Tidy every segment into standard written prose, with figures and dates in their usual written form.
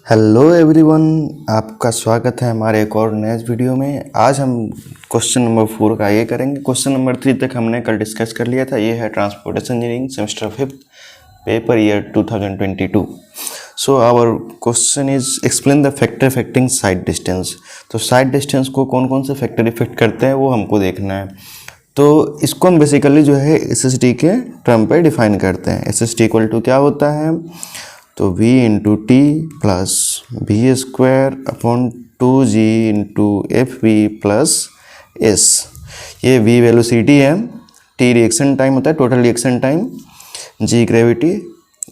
Hello everyone, आपका स्वागत है हमारे एक और नए वीडियो में। आज हम क्वेश्चन नंबर 4 का ये करेंगे। क्वेश्चन नंबर 3 तक हमने कल डिस्कस कर लिया था। ये है transportation engineering semester 5 paper year 2022। So our question is explain the factor affecting sight distance. तो साइड डिस्टेंस को कौन कौन से फैक्टर इफेक्ट करते हैं वो हमको देखना है। तो इसको हम बेसिकली जो है SST के टर्म पे डिफाइन करते हैं। SST इक्वल टू क्या होता है, तो v into t plus b square upon 2g into f v plus s. ये v वेलोसिटी है, t रिएक्शन टाइम होता है, total reaction time, g gravity,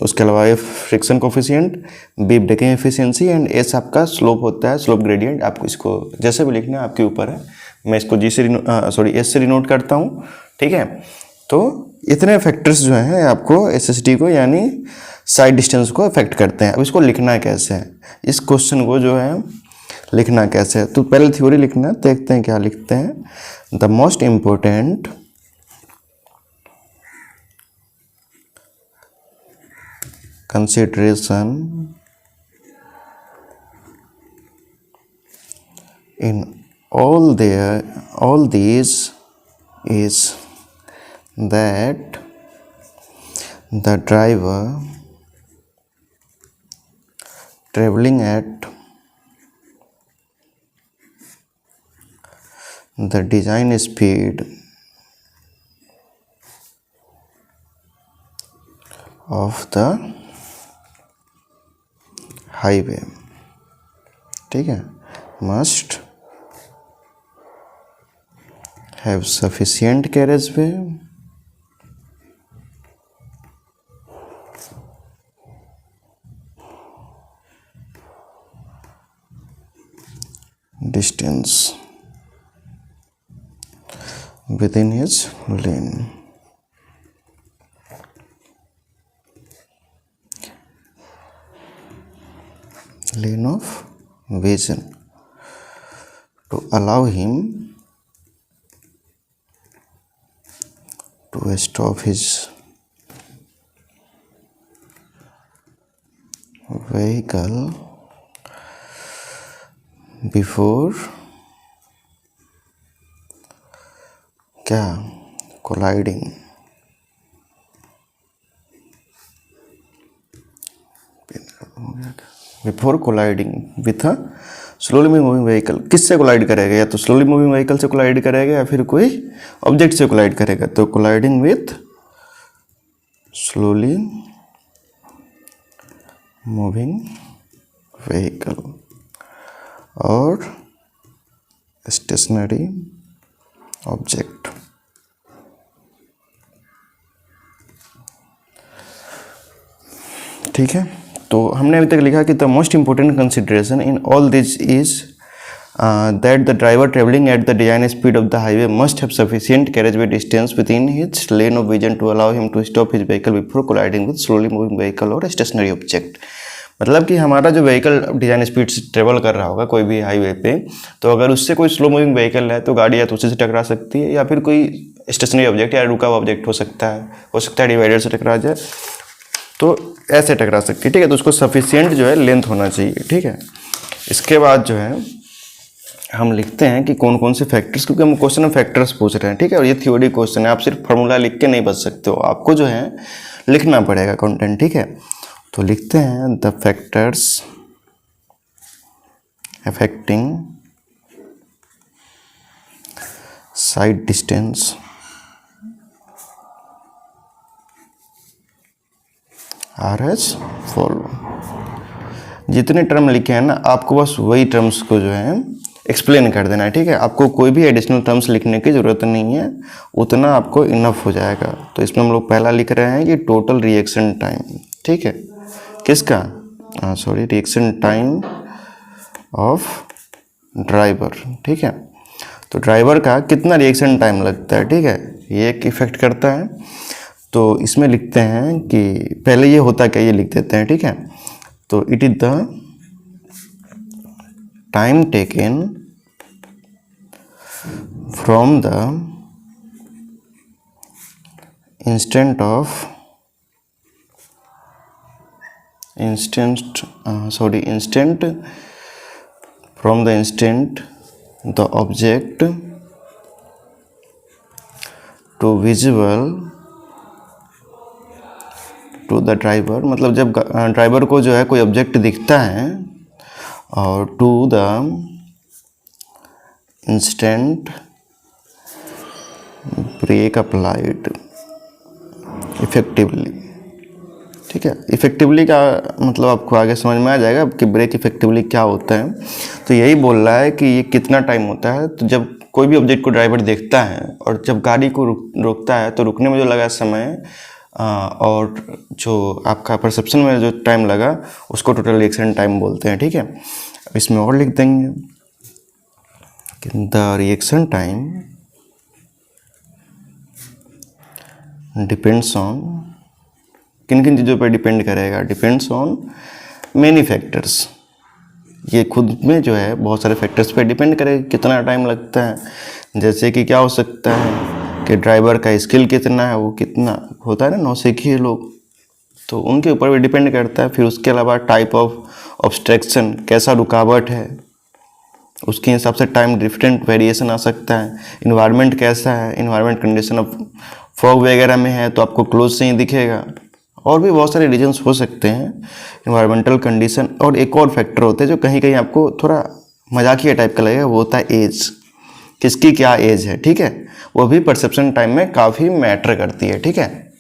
उसके अलावा f friction coefficient, b braking efficiency and s आपका slope होता है, slope gradient. आपको इसको जैसे भी लिखना है आपके ऊपर है। मैं इसको g से s से डिनोट करता हूँ, ठीक है। तो इतने फैक्टर्स जो हैं आपको SST को यानी साइड डिस्टेंस को अफेक्ट करते हैं। अब इसको लिखना कैसे है, इस क्वेश्चन को जो है लिखना कैसे है, तो पहले थ्योरी लिखना, देखते हैं क्या लिखते हैं। The most important consideration in all these is that the driver traveling at the design speed of the highway, ठीक है, must have sufficient carriageway distance within his lane. Lane of vision to allow him to stop his vehicle before क्या colliding before colliding with a slowly moving vehicle. किससे collide करेगा, या तो slowly moving vehicle से collide करेगा या फिर कोई ऑब्जेक्ट से कोलाइड करेगा। तो colliding with slowly moving vehicle और स्टेशनरी ऑब्जेक्ट। ठीक है, तो हमने अभी तक लिखा कि the most important consideration in all this is that the driver travelling at the design speed of the highway must have sufficient carriageway distance with in his line of vision to allow him to stop his vehicle before colliding with slowly moving vehicle और stationary object. मतलब कि हमारा जो vehicle design speed से travel कर रहा होगा कोई भी हाईवे पे, तो अगर उससे कोई स्लो मूविंग व्हीकल है तो गाड़ी या तो उसी से टकरा सकती है या फिर कोई स्टेशनरी ऑब्जेक्ट या रुका हुआ ऑब्जेक्ट हो सकता है डिवाइडर से टकरा जाए, तो ऐसे टकरा सकती है। ठीक है, तो उसको सफिशिएंट जो है लेंथ होना चाहिए। ठीक है, इसके बाद जो है हम लिखते हैं कि कौन कौन से फैक्टर्स, क्योंकि हम क्वेश्चन में फैक्टर्स पूछ रहे हैं। ठीक है, और ये थ्योरी क्वेश्चन है, आप सिर्फ फार्मूला लिख के नहीं बच सकते हो, आपको जो है लिखना पड़ेगा कंटेंट। ठीक है, तो लिखते हैं the factors affecting sight distance are as follow. जितने टर्म लिखे हैं ना, आपको बस वही टर्म्स को जो है एक्सप्लेन कर देना है। ठीक है, आपको कोई भी एडिशनल टर्म्स लिखने की ज़रूरत नहीं है, उतना आपको इनफ हो जाएगा। तो इसमें हम लोग पहला लिख रहे हैं कि टोटल रिएक्शन टाइम। ठीक है, किसका, रिएक्शन टाइम ऑफ ड्राइवर। ठीक है, तो ड्राइवर का कितना रिएक्शन टाइम लगता है, ठीक है, ये एक इफेक्ट करता है। तो इसमें लिखते हैं कि पहले ये होता क्या, ये लिख देते हैं। ठीक है, तो it is the time taken from the instant of instant from the instant the object to visible to the driver, मतलब जब ड्राइवर को जो है कोई ऑब्जेक्ट दिखता है और to the instant brake applied effectively. ठीक है, इफेक्टिवली का मतलब आपको आगे समझ में आ जाएगा कि ब्रेक इफेक्टिवली क्या होता है। तो यही बोल रहा है कि ये कितना टाइम होता है। तो जब कोई भी ऑब्जेक्ट को ड्राइवर देखता है और जब गाड़ी को रोकता है तो रुकने में जो लगा समय और जो आपका परसेप्शन में जो टाइम लगा उसको टोटल रिएक्शन टाइम बोलते हैं। ठीक है, अब इसमें और लिख देंगे कि the reaction time depends on, किन किन चीज़ों पर डिपेंड करेगा, डिपेंड्स ऑन मेनी फैक्टर्स। ये खुद में जो है बहुत सारे फैक्टर्स पे डिपेंड करेगा कितना टाइम लगता है। जैसे कि क्या हो सकता है कि ड्राइवर का स्किल कितना है, वो कितना होता है ना, नौसिखिए लोग, तो उनके ऊपर भी डिपेंड करता है। फिर उसके अलावा टाइप ऑफ ऑब्स्ट्रक्शन, कैसा रुकावट है, उसके हिसाब से टाइम डिफरेंट वेरिएशन आ सकता है। इन्वायरमेंट कैसा है, इन्वायरमेंट कंडीशन ऑफ फॉग वगैरह में है तो आपको क्लोज से ही दिखेगा। और भी बहुत सारे रीजन्स हो सकते हैं, इन्वायरमेंटल कंडीशन। और एक और फैक्टर होता है जो कहीं कहीं आपको थोड़ा मजाकिया टाइप का लगेगा, वो होता है एज, किसकी क्या एज है। ठीक है, वो भी परसेप्शन टाइम में काफ़ी मैटर करती है। ठीक है,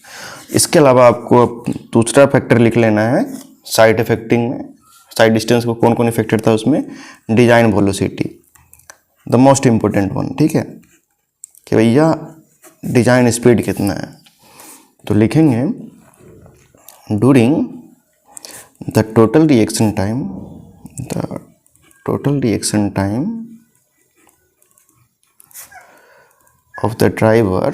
इसके अलावा आपको दूसरा फैक्टर लिख लेना है साइड इफेक्टिंग में। साइड डिस्टेंस को कौन कौन इफेक्ट करता है उसमें, design velocity the most important one. ठीक है, कि भैया डिजाइन स्पीड कितना है, तो लिखेंगे during the total reaction time of the driver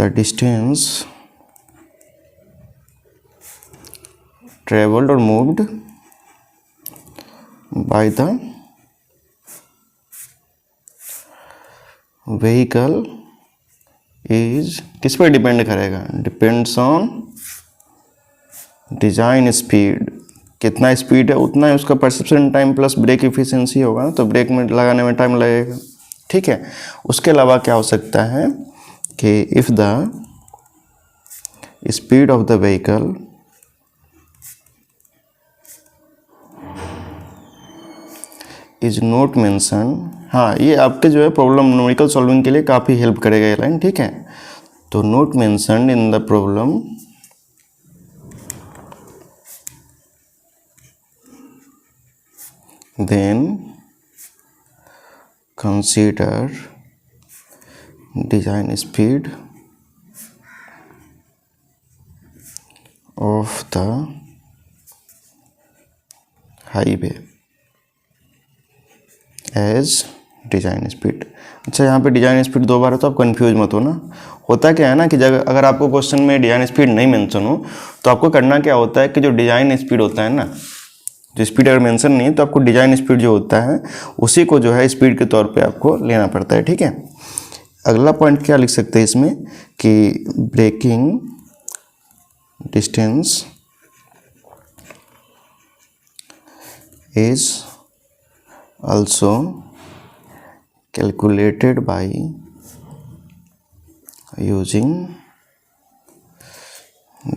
the distance traveled or moved by the vehicle is किस पर डिपेंड करेगा, डिपेंड्स ऑन डिजाइन स्पीड। कितना स्पीड है उतना ही उसका perception time plus brake efficiency होगा, तो ब्रेक में लगाने में टाइम लगेगा। ठीक है, उसके अलावा क्या हो सकता है कि if the speed of the vehicle is not mention. हाँ, ये आपके जो है प्रॉब्लम न्यूमेरिकल सॉल्विंग के लिए काफ़ी हेल्प करेगा ये लाइन। ठीक है, तो not mentioned in the problem then consider design speed of the highway as design speed. अच्छा, यहाँ पे डिजाइन स्पीड दो बार है तो आप कंफ्यूज मत हो ना। होता क्या है ना कि जब अगर आपको क्वेश्चन में डिजाइन स्पीड नहीं मेंशन हो तो आपको करना क्या होता है कि जो डिजाइन स्पीड होता है ना, जो स्पीड अगर मेंशन नहीं है तो आपको डिजाइन स्पीड जो होता है उसी को जो है स्पीड के तौर पे आपको लेना पड़ता है। ठीक है, अगला पॉइंट क्या लिख सकते हैं इसमें कि braking distance is also calculated by using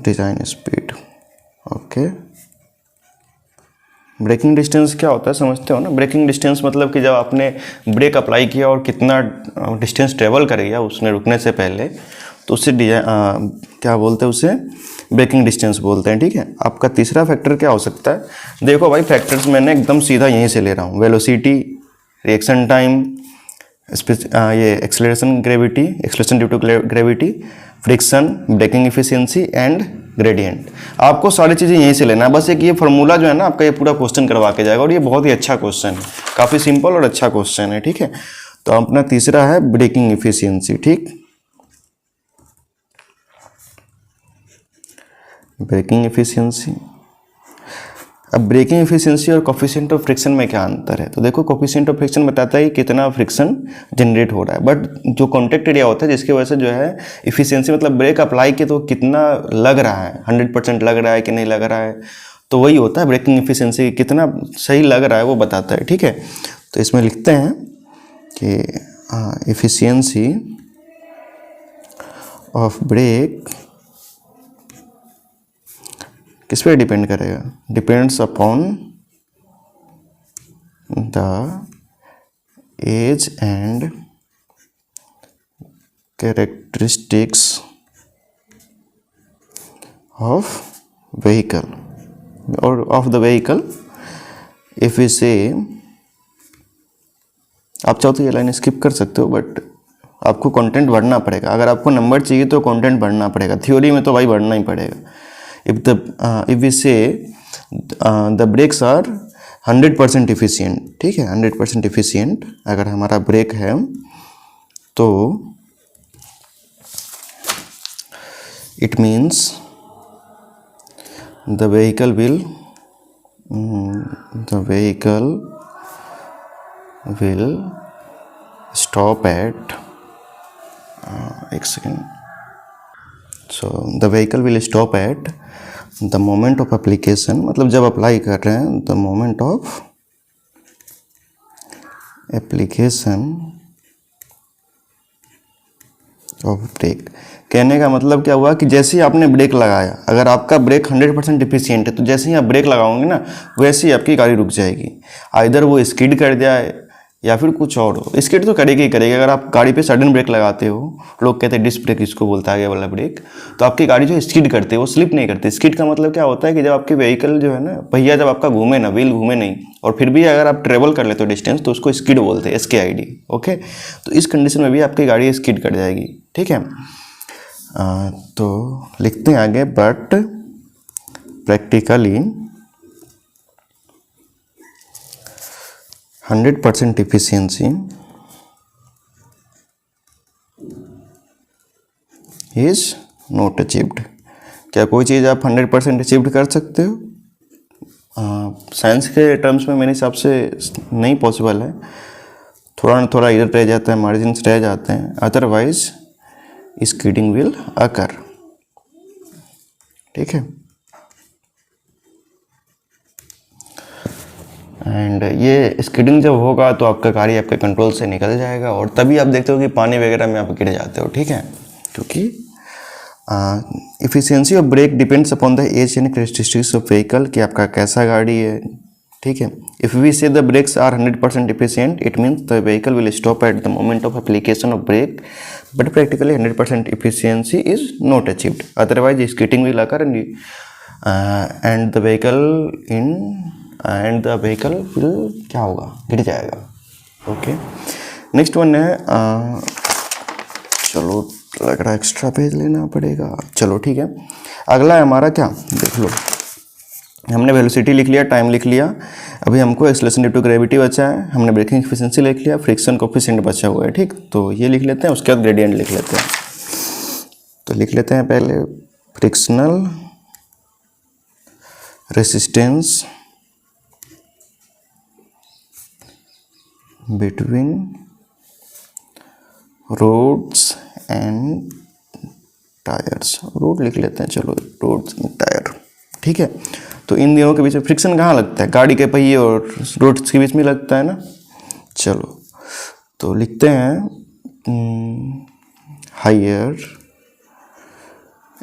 design speed। Okay, braking distance क्या होता है समझते हो ना। ब्रेकिंग डिस्टेंस मतलब कि जब आपने ब्रेक अप्लाई किया और कितना डिस्टेंस ट्रेवल कर गया उसने रुकने से पहले, तो उससे क्या बोलते हैं, उसे ब्रेकिंग डिस्टेंस बोलते हैं। ठीक है, आपका तीसरा फैक्टर क्या हो सकता है, देखो भाई फैक्टर्स मैंने एकदम सीधा यहीं से ले रहा हूँ। वेलोसिटी, रिएक्शन टाइम, ये acceleration due to gravity, friction, braking efficiency and gradient. आपको सारी चीज़ें यहीं से लेना है। बस एक ये फार्मूला जो है ना आपका ये पूरा क्वेश्चन करवा के जाएगा और ये बहुत ही अच्छा क्वेश्चन है, काफ़ी सिंपल और अच्छा क्वेश्चन है। ठीक है, तो अपना तीसरा है ब्रेकिंग इफिशियंसी। ठीक, ब्रेकिंग इफिशियंसी अब ब्रेकिंग एफिशिएंसी और कोफिशिएंट ऑफ फ्रिक्शन में क्या अंतर है? तो देखो कोफिशिएंट ऑफ फ्रिक्शन बताता है कितना फ्रिक्शन जनरेट हो रहा है, बट जो कॉन्टैक्ट एरिया होता है जिसकी वजह से जो है एफिशिएंसी मतलब ब्रेक अप्लाई के तो कितना लग रहा है, 100% लग रहा है कि नहीं लग रहा है, तो वही होता है ब्रेकिंग एफिशिएंसी, कितना सही लग रहा है वो बताता है। ठीक है, तो इसमें लिखते हैं कि एफिशिएंसी ऑफ ब्रेक किस पे डिपेंड करेगा? Depends upon the age and characteristics of vehicle और of the vehicle. If we say, आप चाहो तो ये लाइन स्किप कर सकते हो, बट आपको कंटेंट बढ़ना पड़ेगा। अगर आपको नंबर चाहिए तो कंटेंट बढ़ना पड़ेगा, थ्योरी में तो भाई बढ़ना ही पड़ेगा। if we say the brakes are 100% efficient, ठीक है, 100% efficient अगर हमारा ब्रेक है तो it means the vehicle will stop at एक second, so the vehicle will stop at the moment of application, मतलब जब अप्लाई कर रहे हैं the moment of application of brake। कहने का मतलब क्या हुआ कि जैसे ही आपने ब्रेक लगाया, अगर आपका ब्रेक 100% एफिशिएंट है तो जैसे ही आप ब्रेक लगाओगे ना वैसे ही आपकी गाड़ी रुक जाएगी। आइदर वो स्किड कर जाए या फिर कुछ और हो, स्किड तो करेगी ही करेगी। अगर आप गाड़ी पे सडन ब्रेक लगाते हो, लोग कहते हैं डिस्क ब्रेक इसको बोलता है, आगे वाला ब्रेक, तो आपकी गाड़ी जो स्किड करते है वो स्लिप नहीं करती। स्किड का मतलब क्या होता है कि जब आपकी व्हीकल जो है ना, पहिया जब आपका घूमे ना, व्हील घूमे नहीं, और फिर भी अगर आप ट्रेवल कर लेते हो डिस्टेंस तो उसको स्किड बोलते हैं, SKID। ओके, तो इस कंडीशन में भी आपकी गाड़ी स्किड कर जाएगी। ठीक है, तो लिखते हैं आगे, but practically 100% efficiency is not achieved। क्या कोई चीज़ आप 100% अचीव कर सकते हो? साइंस के टर्म्स में मेरे हिसाब से नहीं पॉसिबल है, थोड़ा ना थोड़ा इधर रह जाता है, मार्जिन्स रह जाते हैं, अदरवाइज स्किडिंग विल अकर। ठीक है, एंड ये स्किडिंग जब होगा तो आपका गाड़ी आपके कंट्रोल से निकल जाएगा और तभी आप देखते हो कि पानी वगैरह में आप गिर जाते हो। ठीक है, क्योंकि efficiency of brake depends upon the age and characteristics of vehicle, कि आपका कैसा गाड़ी है। ठीक है, if we say the brakes are 100% efficient it means the vehicle will stop at the moment of application of brake, but practically 100% efficiency is not achieved, otherwise skidding will occur and the vehicle will क्या होगा, गिर जाएगा। Okay, next one है, चलो लग रहा है extra page लेना पड़ेगा, चलो ठीक है। अगला है हमारा क्या, देख लो, हमने वेलोसिटी लिख लिया, टाइम लिख लिया, अभी हमको एक्सेलरेशन ड्यू टू ग्रेविटी बचा है, हमने ब्रेकिंग एफिशिएंसी लिख लिया, फ्रिक्शन कोफिशिएंट बचा हुआ है। ठीक, तो ये लिख लेते हैं, उसके बाद ग्रेडियंट लिख लेते हैं। तो लिख लेते हैं पहले frictional resistance between roads and tyres, road लिख लेते हैं, चलो रोड्स एंड टायर। ठीक है, तो इन दोनों के बीच में फ्रिक्शन कहाँ लगता है? गाड़ी के पहिए और रोड्स के बीच में लगता है ना। चलो तो लिखते हैं higher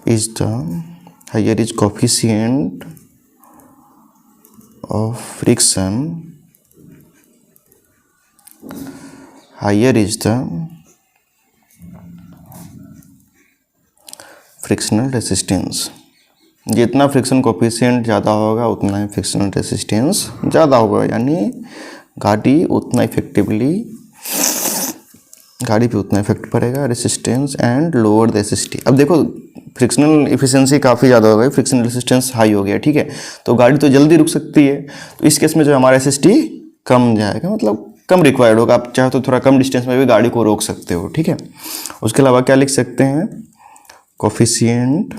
is coefficient of friction, higher is the frictional resistance. जितना फ्रिक्शन कोफिशिएंट ज़्यादा होगा उतना ही फ्रिक्शनल रेसिस्टेंस ज़्यादा होगा, यानी गाड़ी उतना इफेक्टिवली, गाड़ी पे उतना इफेक्ट पड़ेगा, resistance and lower the SST। अब देखो फ्रिक्शनल एफिशिएंसी काफ़ी ज़्यादा हो गई, फ्रिक्शनल रेसिस्टेंस हाई हो गया। ठीक है, तो गाड़ी तो जल्दी रुक सकती है, तो इस केस में जो हमारा SST कम जाएगा, मतलब कम रिक्वायर्ड होगा। आप चाहो तो थोड़ा कम डिस्टेंस में भी गाड़ी को रोक सकते हो। ठीक है, उसके अलावा क्या लिख सकते हैं, coefficient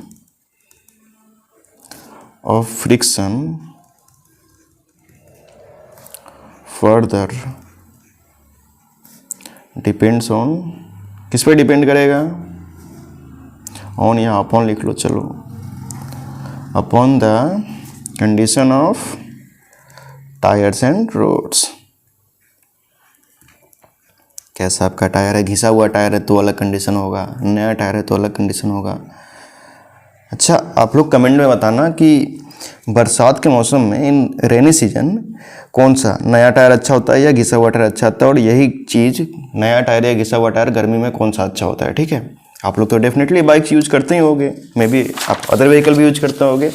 of friction further depends on, किस पे डिपेंड करेगा, ऑन या अपॉन लिख लो, चलो, upon the condition of tyres and roads. कैसा आपका टायर है, घिसा हुआ टायर है तो अलग कंडीशन होगा, नया टायर है तो अलग कंडीशन होगा। अच्छा, आप लोग कमेंट में बताना कि बरसात के मौसम में इन रेनी सीजन कौन सा नया टायर अच्छा होता है या घिसा हुआ टायर अच्छा होता है, और यही चीज़ नया टायर या घिसा हुआ टायर गर्मी में कौन सा अच्छा होता है। ठीक है, आप लोग तो डेफिनेटली बाइक्स यूज करते ही होंगे, मे बी आप अदर व्हीकल भी यूज करते होंगे,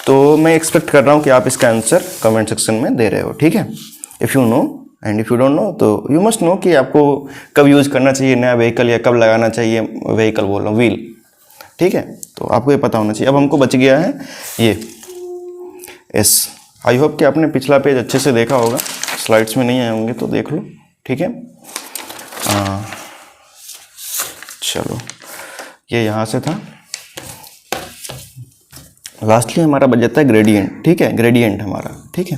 तो मैं एक्सपेक्ट कर रहा हूँ कि आप इसका आंसर कमेंट सेक्शन में दे रहे हो। ठीक है, if you know and if you don't know तो यू मस्ट नो कि आपको कब यूज़ करना चाहिए नया व्हीकल या कब लगाना चाहिए व्हीकल, बोल रहा हूँ व्हील। ठीक है, तो आपको ये पता होना चाहिए। अब हमको बच गया है ये एस। आई होप कि आपने पिछला पेज अच्छे से देखा होगा, स्लाइड्स में नहीं आए होंगे तो देख लो। ठीक है, चलो, ये यहाँ से था। लास्टली हमारा बच जाता है ग्रेडियंट। ठीक है, ग्रेडियंट हमारा, ठीक है,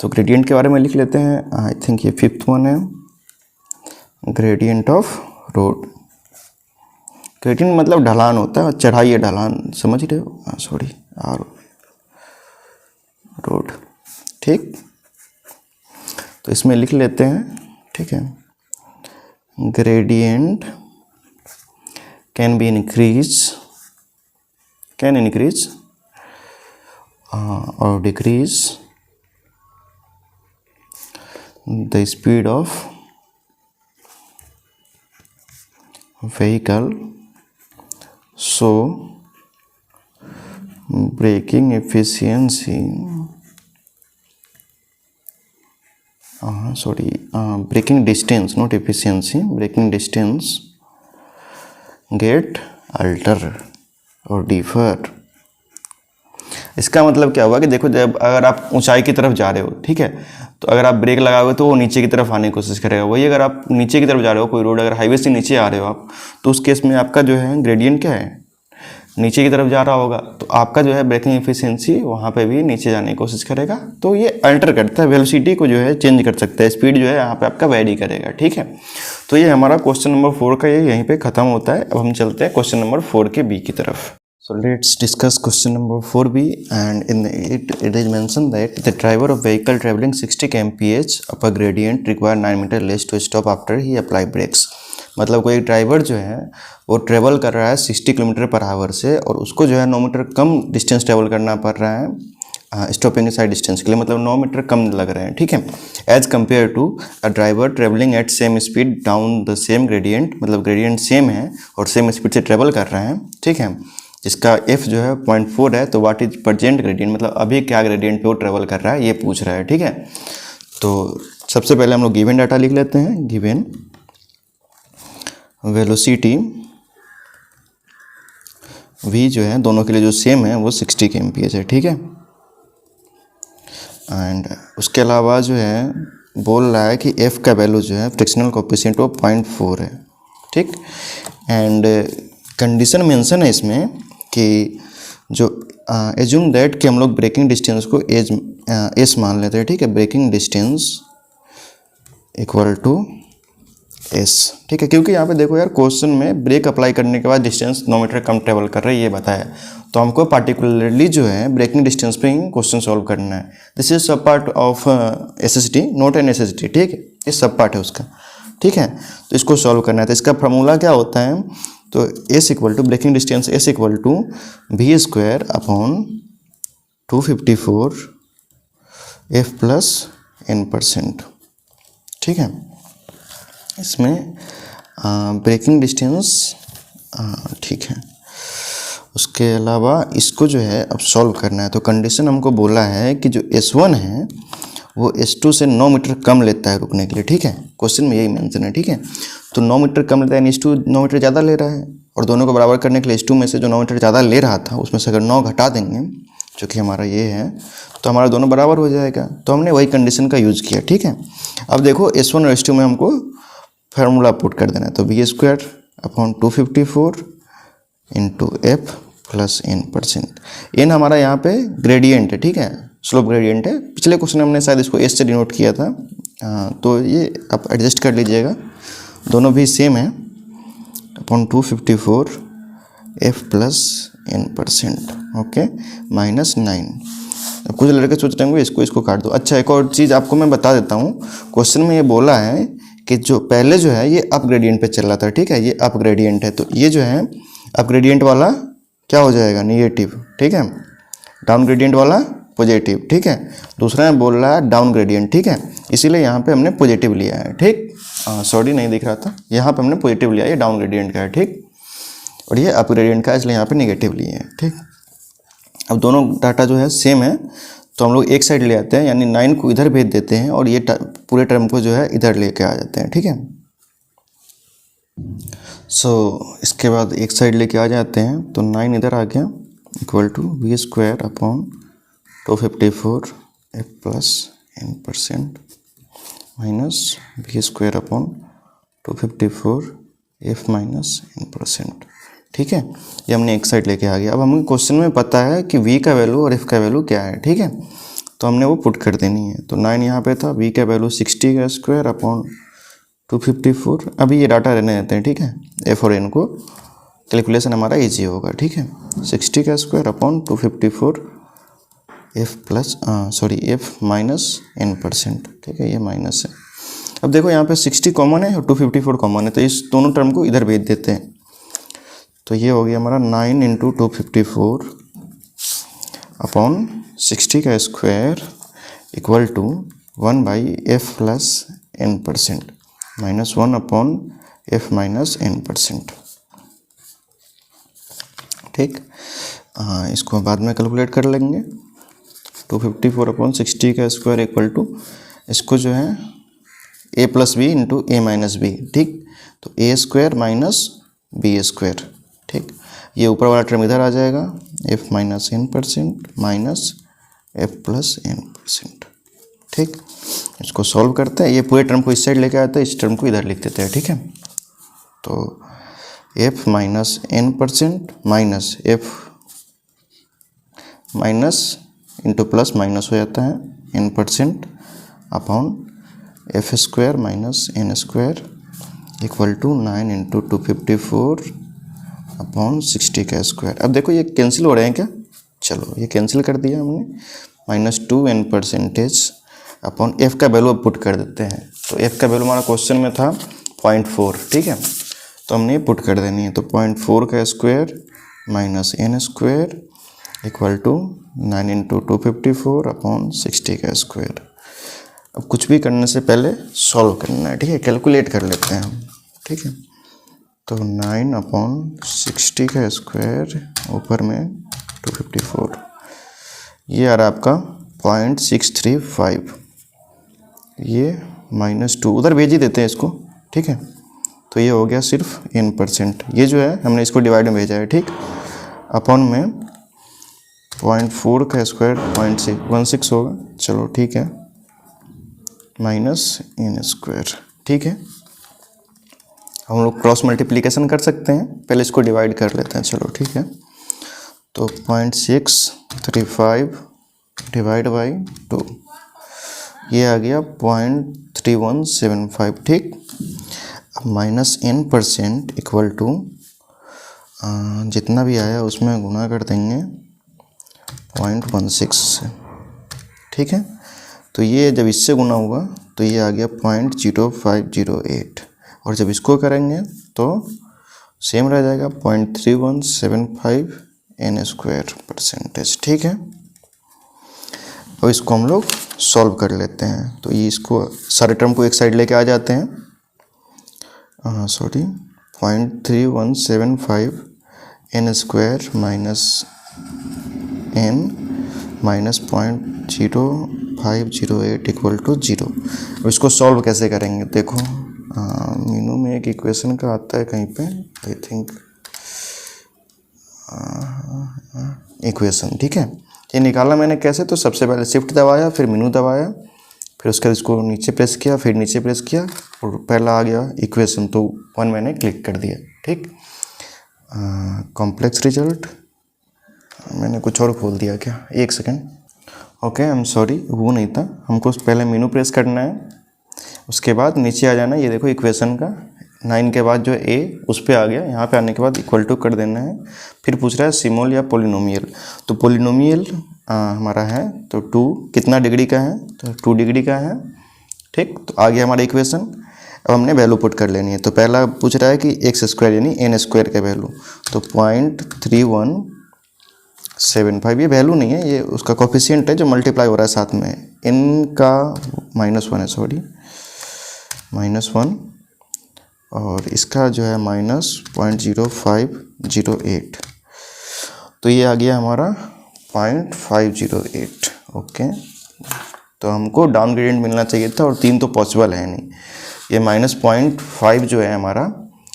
तो ग्रेडियंट के बारे में लिख लेते हैं। आई थिंक ये 5th वन है, ग्रेडियंट ऑफ रोड। ग्रेडियंट मतलब ढलान होता है, चढ़ाई या ढलान, समझ रहे हो, सॉरी, रोड। ठीक, तो इसमें लिख लेते हैं। ठीक है, gradient can be increase, can increase और decrease the speed of vehicle, so braking efficiency, braking distance, not efficiency, braking distance get alter or differ। इसका मतलब क्या हुआ कि देखो, जब अगर आप ऊंचाई की तरफ जा रहे हो, ठीक है, तो अगर आप ब्रेक लगाओगे तो वो नीचे की तरफ आने की कोशिश करेगा। वही अगर आप नीचे की तरफ जा रहे हो, कोई रोड अगर हाईवे से नीचे आ रहे हो आप, तो उस केस में आपका जो है ग्रेडियंट क्या है, नीचे की तरफ जा रहा होगा, तो आपका जो है ब्रेकिंग एफिशिएंसी वहाँ पे भी नीचे जाने की कोशिश करेगा। तो ये अल्टर करता है, वेलोसिटी को जो है चेंज कर सकता है, स्पीड जो है यहाँ पे आपका वेरी करेगा। ठीक है, तो ये हमारा क्वेश्चन नंबर 4 का ये यहीं पे खत्म होता है। अब हम चलते हैं क्वेश्चन नंबर 4 के बी की तरफ। So let's discuss question number 4b, and in it is mentioned that the driver of vehicle traveling 60 kmph up a gradient require 9 meter less to stop after he apply brakes। मतलब कोई driver जो है वो travel कर रहा है 60 kilometre per hour से, और उसको जो है 9 मीटर कम डिस्टेंस ट्रेवल करना पड़ रहा है स्टॉपिंग साइड डिस्टेंस के लिए, मतलब 9 मीटर कम लग रहे हैं। ठीक है, as compare to a driver travelling at same speed down the same gradient, मतलब ग्रेडियंट सेम है और सेम स्पीड से ट्रेवल कर रहे हैं। ठीक है, जिसका f जो है 0.4 है, तो व्हाट इज प्रेजेंट ग्रेडियंट, मतलब अभी क्या ग्रेडियंट पे वो ट्रेवल कर रहा है, ये पूछ रहा है। ठीक है, तो सबसे पहले हम लोग गिवन डाटा लिख लेते हैं। गिवन वेलोसिटी v जो है दोनों के लिए जो सेम है वो 60 kmph है। ठीक है, एंड उसके अलावा जो है बोल रहा है कि f का वैल्यू जो है फ्रिक्शनल कोएफिशिएंट वो 0.4 है। ठीक, एंड कंडीशन मेंशन है इसमें कि जो एज्यूम दैट कि हम लोग ब्रेकिंग डिस्टेंस को एस मान लेते हैं। ठीक है, braking distance equal to s. ठीक है, क्योंकि यहाँ पे देखो यार, क्वेश्चन में ब्रेक अप्लाई करने के बाद डिस्टेंस 9 मीटर कम ट्रेवल कर रहा है ये बताया, तो हमको पार्टिकुलरली जो है ब्रेकिंग डिस्टेंस पे ही क्वेश्चन सॉल्व करना है। दिस इज सब part of SST, not an SST. ठीक है, ये सब पार्ट है उसका। ठीक है, तो इसको सॉल्व करना है। तो इसका फार्मूला क्या होता है, तो s equal to braking distance s equal to v square upon 254 f plus n%। ठीक है, इसमें ब्रेकिंग डिस्टेंस ठीक है, उसके अलावा इसको जो है अब सॉल्व करना है। तो कंडीशन हमको बोला है कि जो S1 है वो S2 से 9 मीटर कम लेता है रुकने के लिए। ठीक है, क्वेश्चन में यही मेंशन है। ठीक है, तो 9 मीटर कम लेता है, S2 9 मीटर ज़्यादा ले रहा है, और दोनों को बराबर करने के लिए S2 में से जो 9 मीटर ज़्यादा ले रहा था उसमें से अगर 9 घटा देंगे, जो कि हमारा ये है, तो हमारा दोनों बराबर हो जाएगा। तो हमने वही कंडीशन का यूज़ किया। ठीक है, अब देखो S1 और S2 में हमको फार्मूला पुट कर देना है। तो v square upon 254 into f plus n%। n हमारा यहाँ पे ग्रेडियंट है। ठीक है, स्लोप ग्रेडियंट है। पिछले क्वेश्चन में हमने शायद इसको s से डिनोट किया था, तो ये आप एडजस्ट कर लीजिएगा, दोनों भी सेम है, upon 254 f plus n%, okay, minus 9। अब कुछ लड़के सोच रहे होंगे इसको काट दो। अच्छा, एक और चीज़ आपको मैं बता देता हूँ, क्वेश्चन में ये बोला है कि जो पहले जो है ये अप ग्रेडियंट पे चल रहा था, ठीक है, ये अप ग्रेडियंट है, तो ये जो है अप ग्रेडियंट वाला क्या हो जाएगा, नेगेटिव, ठीक है, डाउन ग्रेडियंट वाला पॉजिटिव, ठीक है। दूसरा में बोल रहा है डाउन ग्रेडियंट, ठीक है, इसीलिए यहाँ पे हमने पॉजिटिव लिया है, ठीक, सॉरी नहीं दिख रहा था, यहाँ पे हमने पॉजिटिव लिया, ये डाउन ग्रेडियंट का है, ठीक, और ये अप ग्रेडियंट का है, इसलिए यहाँ पे नेगेटिव लिए हैं, ठीक। अब दोनों डाटा जो है सेम है, तो हम लोग एक साइड ले आते हैं, यानी 9 को इधर भेज देते हैं और ये पूरे टर्म को जो है इधर लेके आ जाते हैं, ठीक है। इसके बाद एक साइड लेके आ जाते हैं, तो 9 इधर आ गया, equal to v² upon 254 f plus n% minus v² upon 254 f minus n%, ठीक है। ये हमने एक साइड लेके आ गया। अब हमें क्वेश्चन में पता है कि v का वैल्यू और f का वैल्यू क्या है, ठीक है, तो हमने वो पुट कर देनी है। तो 9 यहाँ पे था, v का वैल्यू 60 का स्क्वायर अपॉन 254, अभी ये डाटा रहने देते हैं, ठीक है, f और n को, कैलकुलेशन हमारा इजी होगा, ठीक है, 60 का square upon 254 f plus f minus n%, ठीक है, ये माइनस है। अब देखो यहाँ पे 60 कॉमन है और 254 कॉमन है, तो इस दोनों टर्म को इधर भेज देते हैं, तो ये हो गया हमारा 9 इंटू 254 अपॉन 60 का square equal to 1/f plus n% minus 1 upon f minus n%, ठीक। इसको बाद में कैलकुलेट कर लेंगे। 254 अपॉन 60 का स्क्वायर इक्वल टू, इसको जो है a plus b into a minus b, ठीक, तो a² माइनस b², ठीक, ये ऊपर वाला टर्म इधर आ जाएगा, f minus n% minus f plus n%, ठीक। इसको सॉल्व करते हैं, ये पूरे टर्म को इस साइड लेके आते हैं, इस टर्म को इधर लिख देते हैं, ठीक है। तो f minus n% minus f minus into plus minus हो जाता है n% upon f² minus n² equal to 9 into 254 upon 60 का स्क्वायर। अब देखो ये कैंसिल हो रहे हैं क्या, चलो ये कैंसिल कर दिया हमने, माइनस 2n% अपॉन f का वैल्यू अब पुट कर देते हैं। तो f का वैल्यू हमारा क्वेश्चन में था 0.4, ठीक है, तो हमने ये पुट कर देनी है, तो 0.4 का square minus n² equal to 9 into 254 upon 60 का स्क्वायर। अब कुछ भी करने से पहले सॉल्व करना है, ठीक है, कैलकुलेट कर लेते हैं हम, ठीक है। तो 9 अपॉन 60 का स्क्वायर ऊपर में 254, ये आ रहा आपका 0.635, ये माइनस 2 उधर भेज ही देते हैं इसको, ठीक है, तो ये हो गया सिर्फ n%, ये जो है हमने इसको डिवाइड में भेजा है, ठीक, अपॉन में 0.4 का स्क्वायर 0.16 होगा, चलो ठीक है, माइनस n², ठीक है। हम लोग क्रॉस मल्टीप्लिकेशन कर सकते हैं, पहले इसको डिवाइड कर लेते हैं, चलो ठीक है। तो 0.635 डिवाइड बाई 2, ये आ गया 0.3175, ठीक। अब माइनस n% इक्वल टू जितना भी आया उसमें गुना कर देंगे 0.16 से, ठीक है। तो ये जब इससे गुना हुआ तो ये आ गया 0.0508, और जब इसको करेंगे तो सेम रह जाएगा 0.3175 n²%, ठीक है। अब इसको हम लोग सॉल्व कर लेते हैं, तो ये इसको सारे टर्म को एक साइड लेके आ जाते हैं, 0.3175 n² minus n minus 0.0508 equal to 0। अब इसको सॉल्व कैसे करेंगे, देखो मीनू में एक इक्वेशन का आता है कहीं पे, आई थिंक इक्वेशन, ठीक है, ये निकाला मैंने कैसे, तो सबसे पहले शिफ्ट दबाया, फिर मीनू दबाया, फिर उसके बाद इसको नीचे प्रेस किया, फिर नीचे प्रेस किया, और पहला आ गया इक्वेशन, तो 1 मैंने क्लिक कर दिया, ठीक। कॉम्प्लेक्स रिजल्ट, मैंने कुछ और खोल दिया क्या, एक second, okay, I am sorry, वो नहीं था, हमको पहले मीनू प्रेस करना है, उसके बाद नीचे आ जाना, ये देखो इक्वेशन का 9 के बाद जो है ए उस पर आ गया, यहाँ पे आने के बाद इक्वल टू कर देना है। फिर पूछ रहा है सिमोल या पोलिनोमियल, तो पोलिनोमियल हमारा है तो 2 कितना डिग्री का है, तो 2 डिग्री का है। ठीक, तो आ गया हमारा इक्वेशन। अब हमने वैल्यू पुट कर लेनी है। तो पहला पूछ रहा है कि एक्स स्क्वायर यानी एन स्क्वायर का वैल्यू, तो 0.3175, ये वैल्यू नहीं है, ये उसका कोफिशिएंट है जो मल्टीप्लाई हो रहा है साथ में। एन का -1 है, सॉरी -1, और इसका जो है -0.0508, तो ये आ गया हमारा 0.508। ओके, तो हमको डाउन ग्रेडियंट मिलना चाहिए था और 3 तो पॉसिबल है नहीं, ये -0.5 जो है हमारा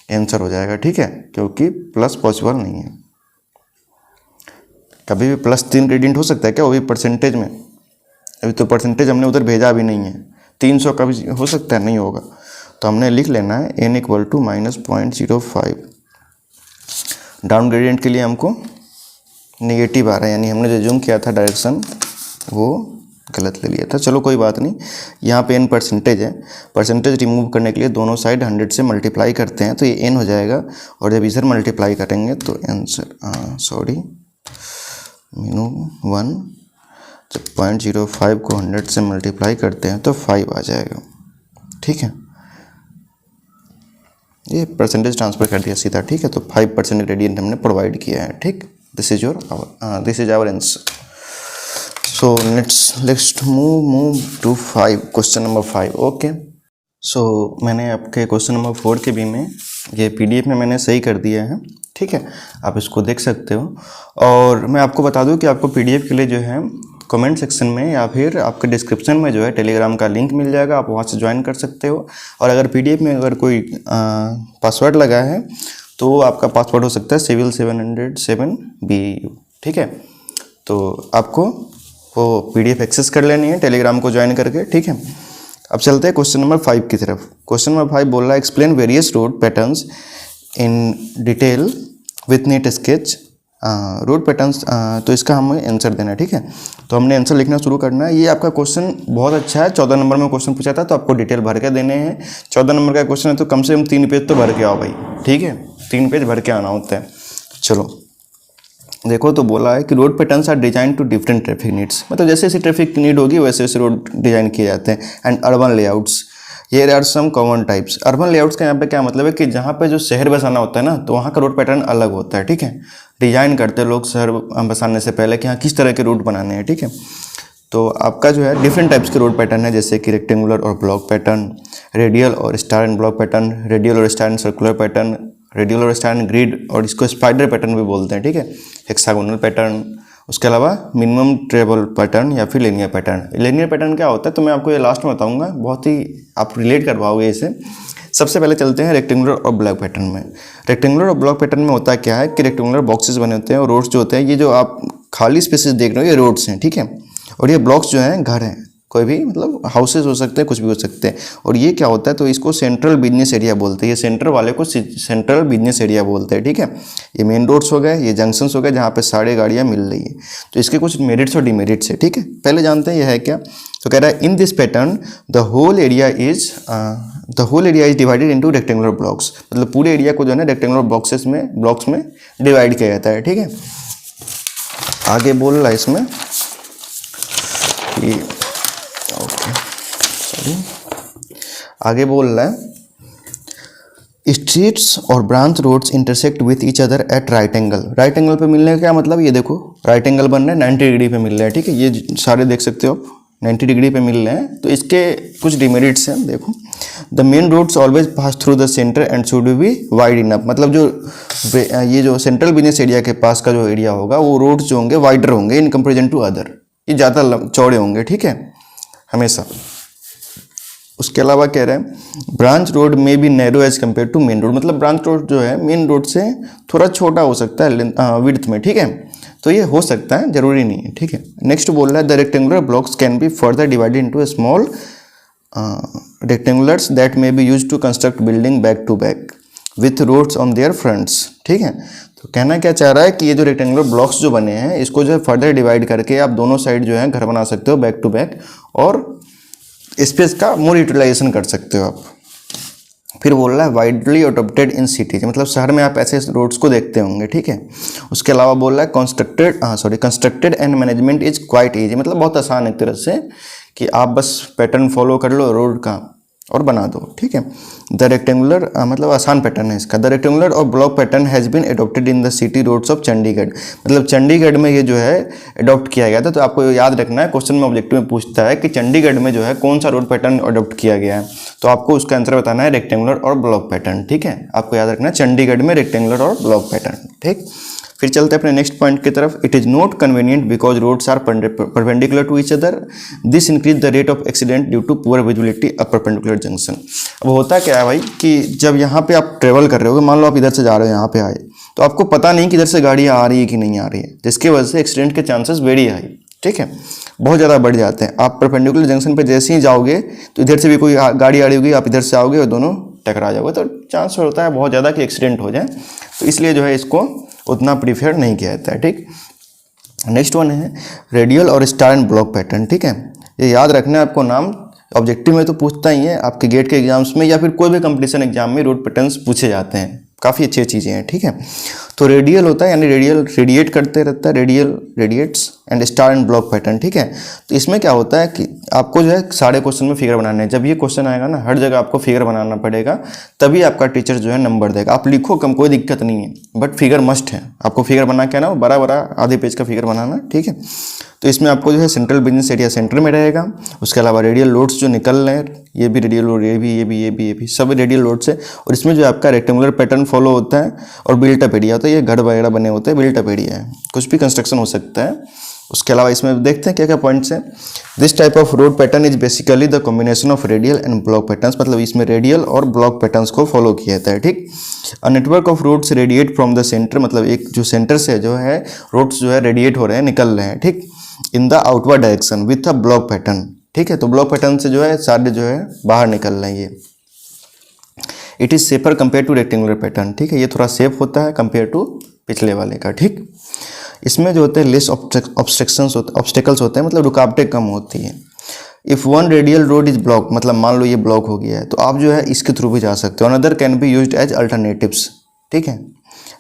आंसर हो जाएगा। ठीक है, क्योंकि प्लस पॉसिबल नहीं है। कभी भी +3 ग्रेडियंट हो सकता है क्या, वो भी परसेंटेज में? अभी तो परसेंटेज हमने उधर भेजा भी नहीं है। 300 कभी हो सकता है, नहीं होगा। तो हमने लिख लेना है n = -0.05। डाउन ग्रेडियंट के लिए हमको नेगेटिव आ रहा है, यानी हमने जो जूम किया था डायरेक्शन वो गलत ले लिया था। चलो कोई बात नहीं, यहाँ पे n परसेंटेज है, परसेंटेज रिमूव करने के लिए दोनों साइड 100 से मल्टीप्लाई करते हैं तो ये n हो जाएगा, और जब इधर मल्टीप्लाई करेंगे तो आंसर -1, जब 0.05 को 100 से मल्टीप्लाई करते हैं तो 5 आ जाएगा। ठीक है, ये परसेंटेज ट्रांसफर कर दिया सीधा। ठीक है, तो 5% ग्रेडियंट हमने प्रोवाइड किया है। ठीक, this is our answer. So let's move to 5, question number 5। Okay, so मैंने आपके क्वेश्चन नंबर 4 के भी में ये PDF में मैंने सही कर दिया है। ठीक है, आप इसको देख सकते हो। और मैं आपको बता दूं कि आपको PDF के लिए जो है कमेंट सेक्शन में या फिर आपके डिस्क्रिप्शन में जो है टेलीग्राम का लिंक मिल जाएगा, आप वहाँ से ज्वाइन कर सकते हो। और अगर PDF में अगर कोई पासवर्ड लगा है तो आपका पासवर्ड हो सकता है सिविल 707BU। ठीक है, तो आपको वो PDF एक्सेस कर लेनी है टेलीग्राम को ज्वाइन करके। ठीक है, अब चलते हैं क्वेश्चन नंबर 5 की तरफ। क्वेश्चन नंबर 5 बोल रहा है explain various road patterns in detail with NEET sketch. Road patterns, तो इसका हमें आंसर देना है। ठीक है, तो हमने आंसर लिखना शुरू करना है। ये आपका क्वेश्चन बहुत अच्छा है, 14 नंबर में क्वेश्चन पूछा था, तो आपको डिटेल भर के देने हैं। 14 नंबर का क्वेश्चन है तो कम से कम 3 पेज तो भर के आओ भाई। ठीक है, 3 पेज भर के आना होता है। चलो देखो, तो बोला है कि road patterns are design to different traffic needs, मतलब जैसे जैसे ट्रैफिक नीड होगी वैसे वैसे रोड डिजाइन किए जाते हैं। And urban layouts, here are some common types. Urban layouts का यहाँ पे क्या मतलब है कि जहाँ पे जो शहर बसाना होता है ना, तो वहाँ का रोड पैटर्न अलग होता है। ठीक है, डिजाइन करते हैं लोग शहर बसाने से पहले कि हाँ किस तरह के रोड बनाने हैं। ठीक है, तो आपका जो है डिफरेंट टाइप्स के रोड पैटर्न है, जैसे कि रेक्टेंगुलर और ब्लॉक पैटर्न, रेडियल और star and block pattern, radial और star and circular pattern, radial और स्टार एंड ग्रिड, और इसको स्पाइडर पैटर्न भी बोलते हैं। ठीक है, हेक्सागोनल पैटर्न, उसके अलावा मिनिमम ट्रेबल पैटर्न या फिर लीनियर पैटर्न। लीनियर पैटर्न क्या होता है तो मैं आपको ये लास्ट में बताऊंगा, बहुत ही आप रिलेट कर पाओगे इसे। सबसे पहले चलते हैं रेक्टेंगुलर और ब्लॉक पैटर्न में। रेक्टेंगुलर और ब्लॉक पैटर्न में होता क्या है कि रेक्टेंगुलर बॉक्सेस बने होते हैं और रोड्स जो होते हैं, ये जो आप खाली स्पेसेस देख रहे हो ये रोड्स हैं। ठीक है, और ये ब्लॉक्स जो हैं घर हैं, कोई भी मतलब हाउसेज हो सकते हैं, कुछ भी हो सकते हैं। और ये क्या होता है तो इसको सेंट्रल बिजनेस एरिया बोलते हैं, ये सेंटर वाले को सेंट्रल बिजनेस एरिया बोलते हैं। ठीक है, ये मेन रोड्स हो गए, ये जंक्शंस हो गए जहाँ पे सारी गाड़ियाँ मिल रही है। तो इसके कुछ मेरिट्स और डिमेरिट्स है। ठीक है, पहले जानते हैं ये है क्या। तो कह रहा है in this pattern the whole area is divided into rectangular blocks, मतलब पूरे एरिया को जो है ना रेक्टेंगुलर ब्लॉक्स में डिवाइड किया जाता है। ठीक है, आगे बोल रहा है इसमें कि आगे बोल रहा है स्ट्रीट्स और branch roads intersect with each other at right angle. Right angle पे मिलने का क्या मतलब, ये देखो राइट एंगल बन रहा है, 90 डिग्री पे मिल रहा है। ठीक है, ये सारे देख सकते हो 90 डिग्री पे मिल रहे हैं। तो इसके कुछ डिमेरिट्स हैं, देखो the main roads always pass through the centre and should be wide enough, मतलब जो ये जो सेंट्रल बिजनेस एरिया के पास का जो एरिया होगा वो रोड्स जो होंगे वाइडर होंगे इन कंपेरिजन टू अदर, ये ज़्यादा चौड़े होंगे। ठीक है, हमेशा। उसके अलावा कह रहे हैं ब्रांच रोड में भी narrow as compare to main road, मतलब ब्रांच रोड जो है मेन रोड से थोड़ा छोटा हो सकता है विड्थ में। ठीक है, तो ये हो सकता है, जरूरी नहीं है। ठीक है, नेक्स्ट बोल रहा है the rectangular blocks can be further divided into small rectangulars that may be used to construct building back to back with roads on their fronts. ठीक है, तो कहना क्या चाह रहा है कि ये जो रेक्टेंगुलर ब्लॉक्स जो बने हैं इसको जो है फर्दर डिवाइड करके आप दोनों साइड जो है घर बना सकते हो बैक टू बैक, और स्पेस का मोर यूटिलाइजेशन कर सकते हो आप। फिर बोल रहा है वाइडली अडोप्टेड इन सिटीज, मतलब शहर में आप ऐसे रोड्स को देखते होंगे, ठीक है। उसके अलावा बोल रहा है constructed and management is quite easy, मतलब बहुत आसान एक तरह से कि आप बस पैटर्न फॉलो कर लो रोड का और बना दो, ठीक है। द रेक्टेंगुलर मतलब आसान पैटर्न है इसका। द रेक्टेंगुलर और block pattern has been adopted in the city roads of Chandigarh, मतलब चंडीगढ़ में ये जो है अडॉप्ट किया गया था। तो आपको याद रखना है, क्वेश्चन में ऑब्जेक्टिव में पूछता है कि चंडीगढ़ में जो है कौन सा रोड पैटर्न अडॉप्ट किया गया है, तो आपको उसका आंसर बताना है रेक्टेंगुलर और ब्लॉक पैटर्न, ठीक है। आपको याद रखना है चंडीगढ़ में रेक्टेंगुलर और ब्लॉक पैटर्न, ठीक। फिर चलते हैं अपने नेक्स्ट पॉइंट की तरफ। It is not convenient because roads are perpendicular to each other, this increase the rate of accident due to poor visibility of perpendicular junction. अब होता क्या है भाई कि जब यहाँ पे आप ट्रेवल कर रहे हो, मान लो आप इधर से जा रहे हो, यहाँ पे आए, तो आपको पता नहीं कि इधर से गाड़ियाँ आ रही है कि नहीं आ रही है, जिसकी वजह से एक्सीडेंट के चांसेस वेरी हाई, ठीक है, बहुत ज़्यादा बढ़ जाते हैं। आप परपेंडिकुलर जंक्शन पे जैसे ही जाओगे तो इधर से भी कोई गाड़ी आ रही होगी, आप इधर से आओगे और दोनों टकरा जाओगे, तो चांस होता है बहुत ज़्यादा कि एक्सीडेंट हो जाए। तो इसलिए जो है इसको उतना प्रीफर नहीं किया जाता है, ठीक। नेक्स्ट वन है रेडियल और स्टार एंड ब्लॉक पैटर्न, ठीक है। ये याद रखना है आपको, नाम ऑब्जेक्टिव में तो पूछता ही है, आपके गेट के एग्जाम्स में या फिर कोई भी कंपटीशन एग्जाम में रोड पैटर्न्स पूछे जाते हैं, काफ़ी अच्छी चीज़ें हैं, ठीक है। तो रेडियल होता है यानी रेडियल रेडिएट करते रहता है, radial radiates and star and block pattern, ठीक है। तो इसमें क्या होता है कि आपको जो है सारे क्वेश्चन में फिगर बनाने हैं। जब ये क्वेश्चन आएगा ना, हर जगह आपको फिगर बनाना पड़ेगा, तभी आपका टीचर जो है नंबर देगा। आप लिखो कम, कोई दिक्कत नहीं है, बट फिगर मस्ट है। आपको फिगर बना के ना बड़ा बड़ा आधे पेज का फिगर बनाना, ठीक है। तो इसमें आपको जो है सेंट्रल बिजनेस एरिया सेंटर में रहेगा। उसके अलावा रेडियल लोड्स जो निकल रहे हैं, ये भी रेडियल लोड, ये भी सब रेडियल लोड्स है। और इसमें जो आपका रेक्टेंगुलर पैटर्न फॉलो होता है और बिल्टअप एरिया होता है, ये घर वगैरह बने होते हैं, बिल्टअप एरिया है, कुछ भी कंस्ट्रक्शन हो सकता है। उसके अलावा इसमें देखते हैं क्या क्या पॉइंट्स हैं। This type of road pattern is basically the combination of radial and block patterns, मतलब इसमें रेडियल और ब्लॉक पैटर्न्स को फॉलो किया जाता है, ठीक। A network of roads radiate from the centre, मतलब एक जो सेंटर से जो है रोड्स जो है रेडिएट हो रहे हैं, निकल रहे हैं, ठीक, in the outward direction with a block pattern, ठीक है। तो ब्लॉक पैटर्न से जो है सारे जो है बाहर निकल रहे हैं ये। It is safer compare two rectangular pattern, ठीक है, ये थोड़ा सेफ होता है कंपेयर टू पिछले वाले का, ठीक। इसमें जो होते हैं लेस ऑब्स्टेकल्स होते हैं, मतलब रुकावटें कम होती हैं। If one radial road is block, मतलब मान लो ये ब्लॉक हो गया है, तो आप जो है इसके थ्रू भी जा सकते हो। Another can be used as alternatives, ठीक है।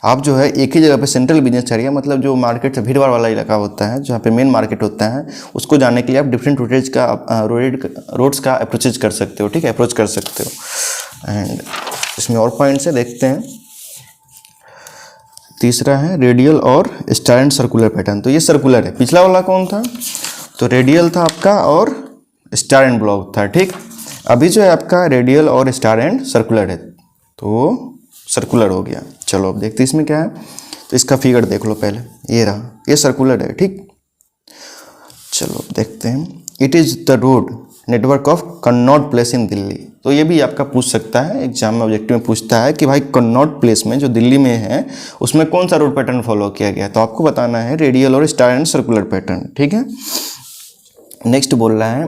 आप जो है एक ही जगह पे सेंट्रल बिजनेस एरिया, मतलब जो मार्केट से भीड़ भाड़ वाला इलाका होता है, जहाँ पे मेन मार्केट होता है, उसको जाने के लिए आप डिफरेंट रोड्स का अप्रोचेज कर सकते हो, ठीक है, अप्रोच कर सकते हो। एंड इसमें और पॉइंट्स है, देखते हैं। तीसरा है रेडियल और स्टार एंड सर्कुलर पैटर्न। तो ये सर्कुलर है, पिछला वाला कौन था, तो रेडियल था आपका और स्टार एंड ब्लॉक था, ठीक। अभी जो है आपका रेडियल और स्टार एंड सर्कुलर है, तो सर्कुलर हो गया। चलो अब देखते हैं इसमें क्या है। तो इसका फिगर देख लो पहले, ये रहा, ये सर्कुलर है, ठीक। चलो देखते हैं। It is the road network of Connaught place in Delhi. तो ये भी आपका पूछ सकता है, एग्जाम में ऑब्जेक्टिव में पूछता है कि भाई कन्नॉट प्लेस में जो दिल्ली में है उसमें कौन सा रोड पैटर्न फॉलो किया गया, तो आपको बताना है रेडियल और स्टार एंड सर्कुलर पैटर्न, ठीक है। नेक्स्ट बोल रहा है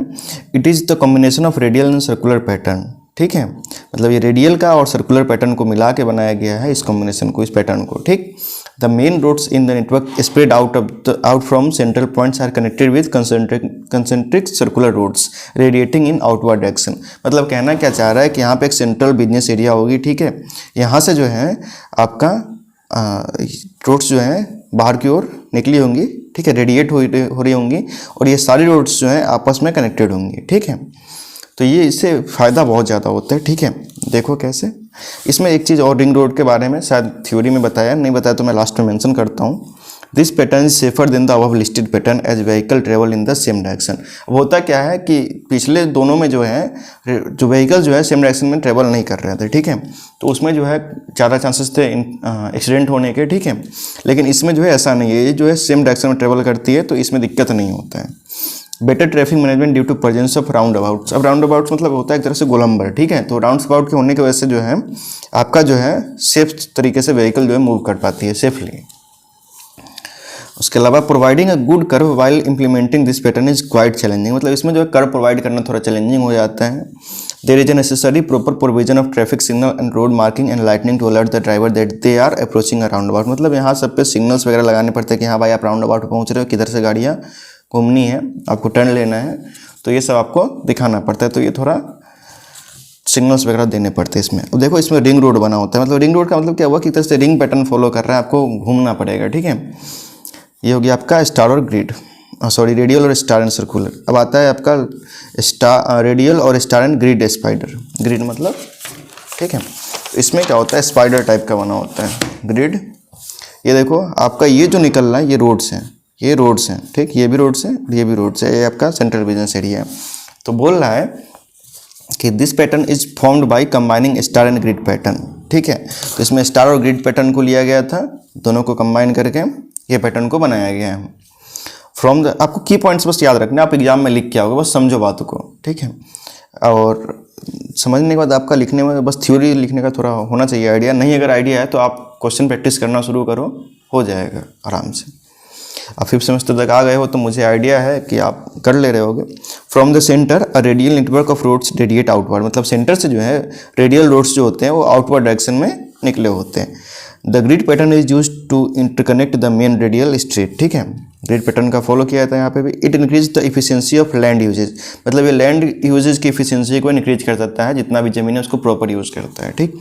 it is the combination of radial and circular pattern, ठीक है, मतलब ये रेडियल का और सर्कुलर पैटर्न को मिला के बनाया गया है, इस कॉम्बिनेशन को, इस पैटर्न को, ठीक। The main roads in the network spread out from central points are connected with concentric circular roads radiating in outward direction. मतलब कहना क्या चाह रहा है कि यहाँ पे एक सेंट्रल बिजनेस एरिया होगी, ठीक है, यहाँ से जो है आपका रोड्स जो है बाहर की ओर निकली होंगी, ठीक है, रेडिएट हो रही होंगी, और ये सारी रोड्स जो हैं आपस में कनेक्टेड होंगी, ठीक है। तो ये इससे फ़ायदा बहुत ज़्यादा होता है, ठीक है। देखो कैसे, इसमें एक चीज़ और रिंग रोड के बारे में शायद थ्योरी में बताया, नहीं बताया तो मैं लास्ट में मेंशन करता हूँ। This pattern is safer than the above listed pattern as vehicle travel in the same direction. अब होता क्या है कि पिछले दोनों में जो है जो व्हीकल जो है सेम डायरेक्शन में ट्रेवल नहीं कर रहे थे, ठीक है, तो उसमें जो है ज़्यादा चांसेस थे एक्सीडेंट होने के, ठीक है। लेकिन इसमें जो है ऐसा नहीं है, ये जो है सेम डायरेक्शन में ट्रेवल करती है, तो इसमें दिक्कत नहीं होता है। Better traffic management due to presence of roundabouts. अब राउंड अबाउट्स मतलब होता है एक तरह से गोलंबर, ठीक है, तो राउंड अबाउट के होने की वजह से जो है आपका जो है सेफ तरीके से व्हीकल जो है मूव कर पाती है सेफली। उसके अलावा providing a good curve while implementing this pattern is quite challenging, मतलब इसमें जो है कर्व प्रोवाइड करना थोड़ा चैलेंजिंग हो जाता है। There is a necessary proper provision of traffic signal and road marking and lightning to alert the driver that they are approaching a roundabout. मतलब यहाँ सब पे सिग्नल्स वगैरह लगाने पड़ते हैं कि हाँ भाई आप राउंड अबाउट पहुँच रहे हो, किधर से गाड़ियाँ घूमनी है, आपको टर्न लेना है, तो ये सब आपको दिखाना पड़ता है, तो ये थोड़ा सिग्नल्स वगैरह देने पड़ते हैं इसमें। अब देखो इसमें रिंग रोड बना होता है, मतलब रिंग रोड का मतलब क्या हुआ कि तरह से रिंग पैटर्न फॉलो कर रहा है, आपको घूमना पड़ेगा, ठीक है। ये हो गया आपका स्टार और ग्रिड, सॉरी रेडियल और स्टार एंड सर्कुलर। अब आता है आपका रेडियल और star and grid spider. Grid मतलब, ठीक है, इसमें क्या होता है, स्पाइडर टाइप का बना होता है ग्रिड। ये देखो आपका ये जो निकल रहा है ये रोड्स हैं, ये रोड्स हैं, ठीक, ये भी रोड्स हैं, ये भी रोड्स है, ये आपका सेंट्रल बिजनेस एरिया है। तो बोल रहा है कि this pattern is formed by combining star and grid pattern, ठीक है। तो इसमें स्टार और ग्रिड पैटर्न को लिया गया था, दोनों को कंबाइन करके ये पैटर्न को बनाया गया है। फ्रॉम द, आपको की पॉइंट्स बस याद रखना, आप एग्जाम में लिख के आओगे, बस समझो बातों को, ठीक है। और समझने के बाद आपका लिखने में बस थ्योरी लिखने का थोड़ा होना चाहिए आइडिया, नहीं अगर आइडिया है तो आप क्वेश्चन प्रैक्टिस करना शुरू करो, हो जाएगा आराम से। आप 5th सेमेस्टर तक आ गए हो तो मुझे आइडिया है कि आप कर ले रहे होगे। From the centre a radial network of roads radiate outward, मतलब सेंटर से जो है रेडियल रोड्स जो होते हैं वो आउटवर्ड डायरेक्शन में निकले होते हैं। The grid pattern is use to interconnect the main radial street, ठीक है। ग्रिड पैटर्न का फॉलो किया था यहाँ पे भी। It increase the efficiency of land uses, मतलब ये लैंड यूजेज की इफिशियंसी को इंक्रीज कर सकता है, जितना भी जमीन है उसको प्रॉपर यूज़ करता है, ठीक।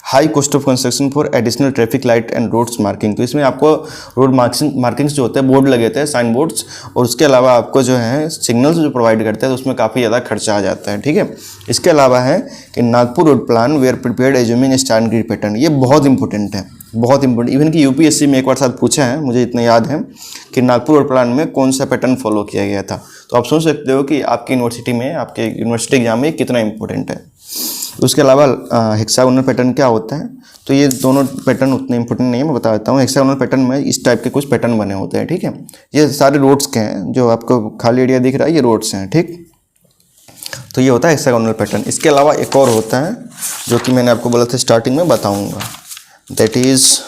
High cost of construction for additional traffic light and roads marking, तो इसमें आपको रोड मार्किंग्स जो होते हैं, बोर्ड लगे होते हैं, साइन बोर्ड्स, और उसके अलावा आपको जो है सिग्नल्स जो प्रोवाइड करते हैं तो उसमें काफ़ी ज़्यादा खर्चा आ जाता है, ठीक है। इसके अलावा है कि Nagpur road plan were prepared assuming star and grid pattern, ये बहुत इंपॉर्टेंट है, बहुत इंपॉर्टेंट। इवन कि यूपीएससी में एक बार साथ पूछा है, मुझे इतना याद है कि नागपुर रोड प्लान में कौन सा पैटर्न फॉलो किया गया था। तो आप सोच सकते हो कि आपकी यूनिवर्सिटी में, आपके यूनिवर्सिटी एग्जाम में कितना इंपॉर्टेंट है। उसके अलावा हेक्सागोनल पैटर्न क्या होता है, तो ये दोनों पैटर्न उतने इंपॉर्टेंट नहीं है, मैं बता देता हूँ। हेक्सागोनल पैटर्न में इस टाइप के कुछ पैटर्न बने होते हैं, ठीक है। ये सारे रोड्स के हैं, जो आपको खाली एरिया दिख रहा है ये रोड्स हैं, ठीक। तो ये होता है हेक्सागोनल पैटर्न। इसके अलावा एक और होता है जो कि मैंने आपको बोला था स्टार्टिंग में बताऊँगा, दैट इज़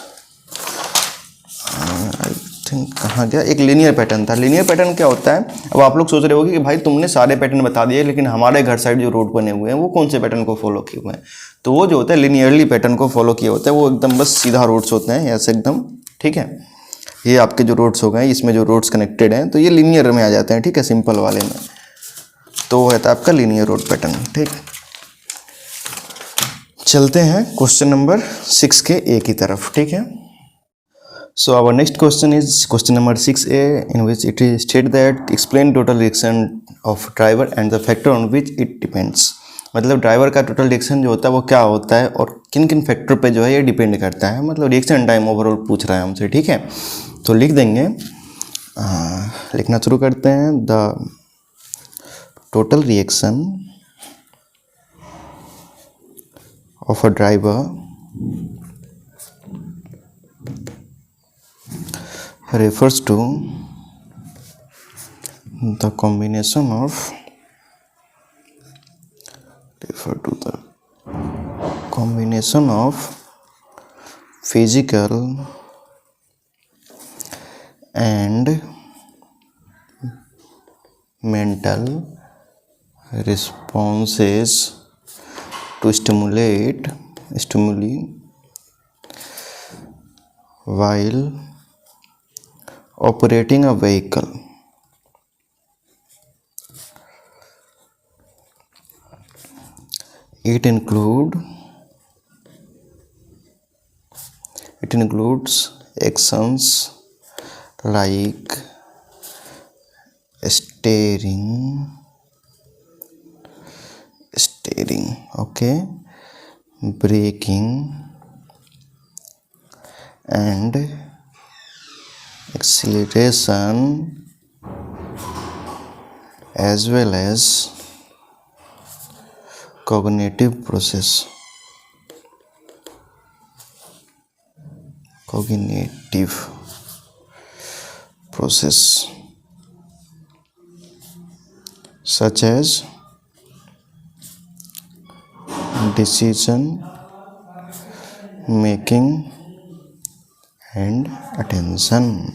कहाँ गया, एक लीनियर पैटर्न था। लीनियर पैटर्न क्या होता है, अब आप लोग सोच रहे होगे कि भाई तुमने सारे पैटर्न बता दिए, लेकिन हमारे घर साइड जो रोड बने हुए हैं वो कौन से पैटर्न को फॉलो किए हुए हैं। तो वो जो होता है लीनियरली पैटर्न को फॉलो किया होता है, वो एकदम बस सीधा रोड्स होते हैं ऐसे एकदम, ठीक है। ये आपके जो रोड्स हो गए, इसमें जो रोड्स कनेक्टेड हैं तो ये लीनियर में आ जाते हैं, ठीक है, सिंपल वाले में। तो वो रहता है आपका लीनियर रोड पैटर्न, ठीक। चलते हैं क्वेश्चन नंबर 6 के ए की तरफ, ठीक है। So our next question is question number 6a, in which it is stated that explain total reaction of driver and the factor on which it depends, मतलब driver का टोटल रिएक्शन जो होता है वो क्या होता है और किन किन फैक्टर पे जो है ये डिपेंड करता है, मतलब रिएक्शन टाइम ओवरऑल पूछ रहा है हमसे, ठीक है। तो लिख देंगे, लिखना शुरू करते हैं। The total reaction of a driver refers to the combination of physical and mental responses to stimuli while operating a vehicle. It includes actions like steering, okay, braking and acceleration, as well as cognitive process such as decision making and attention.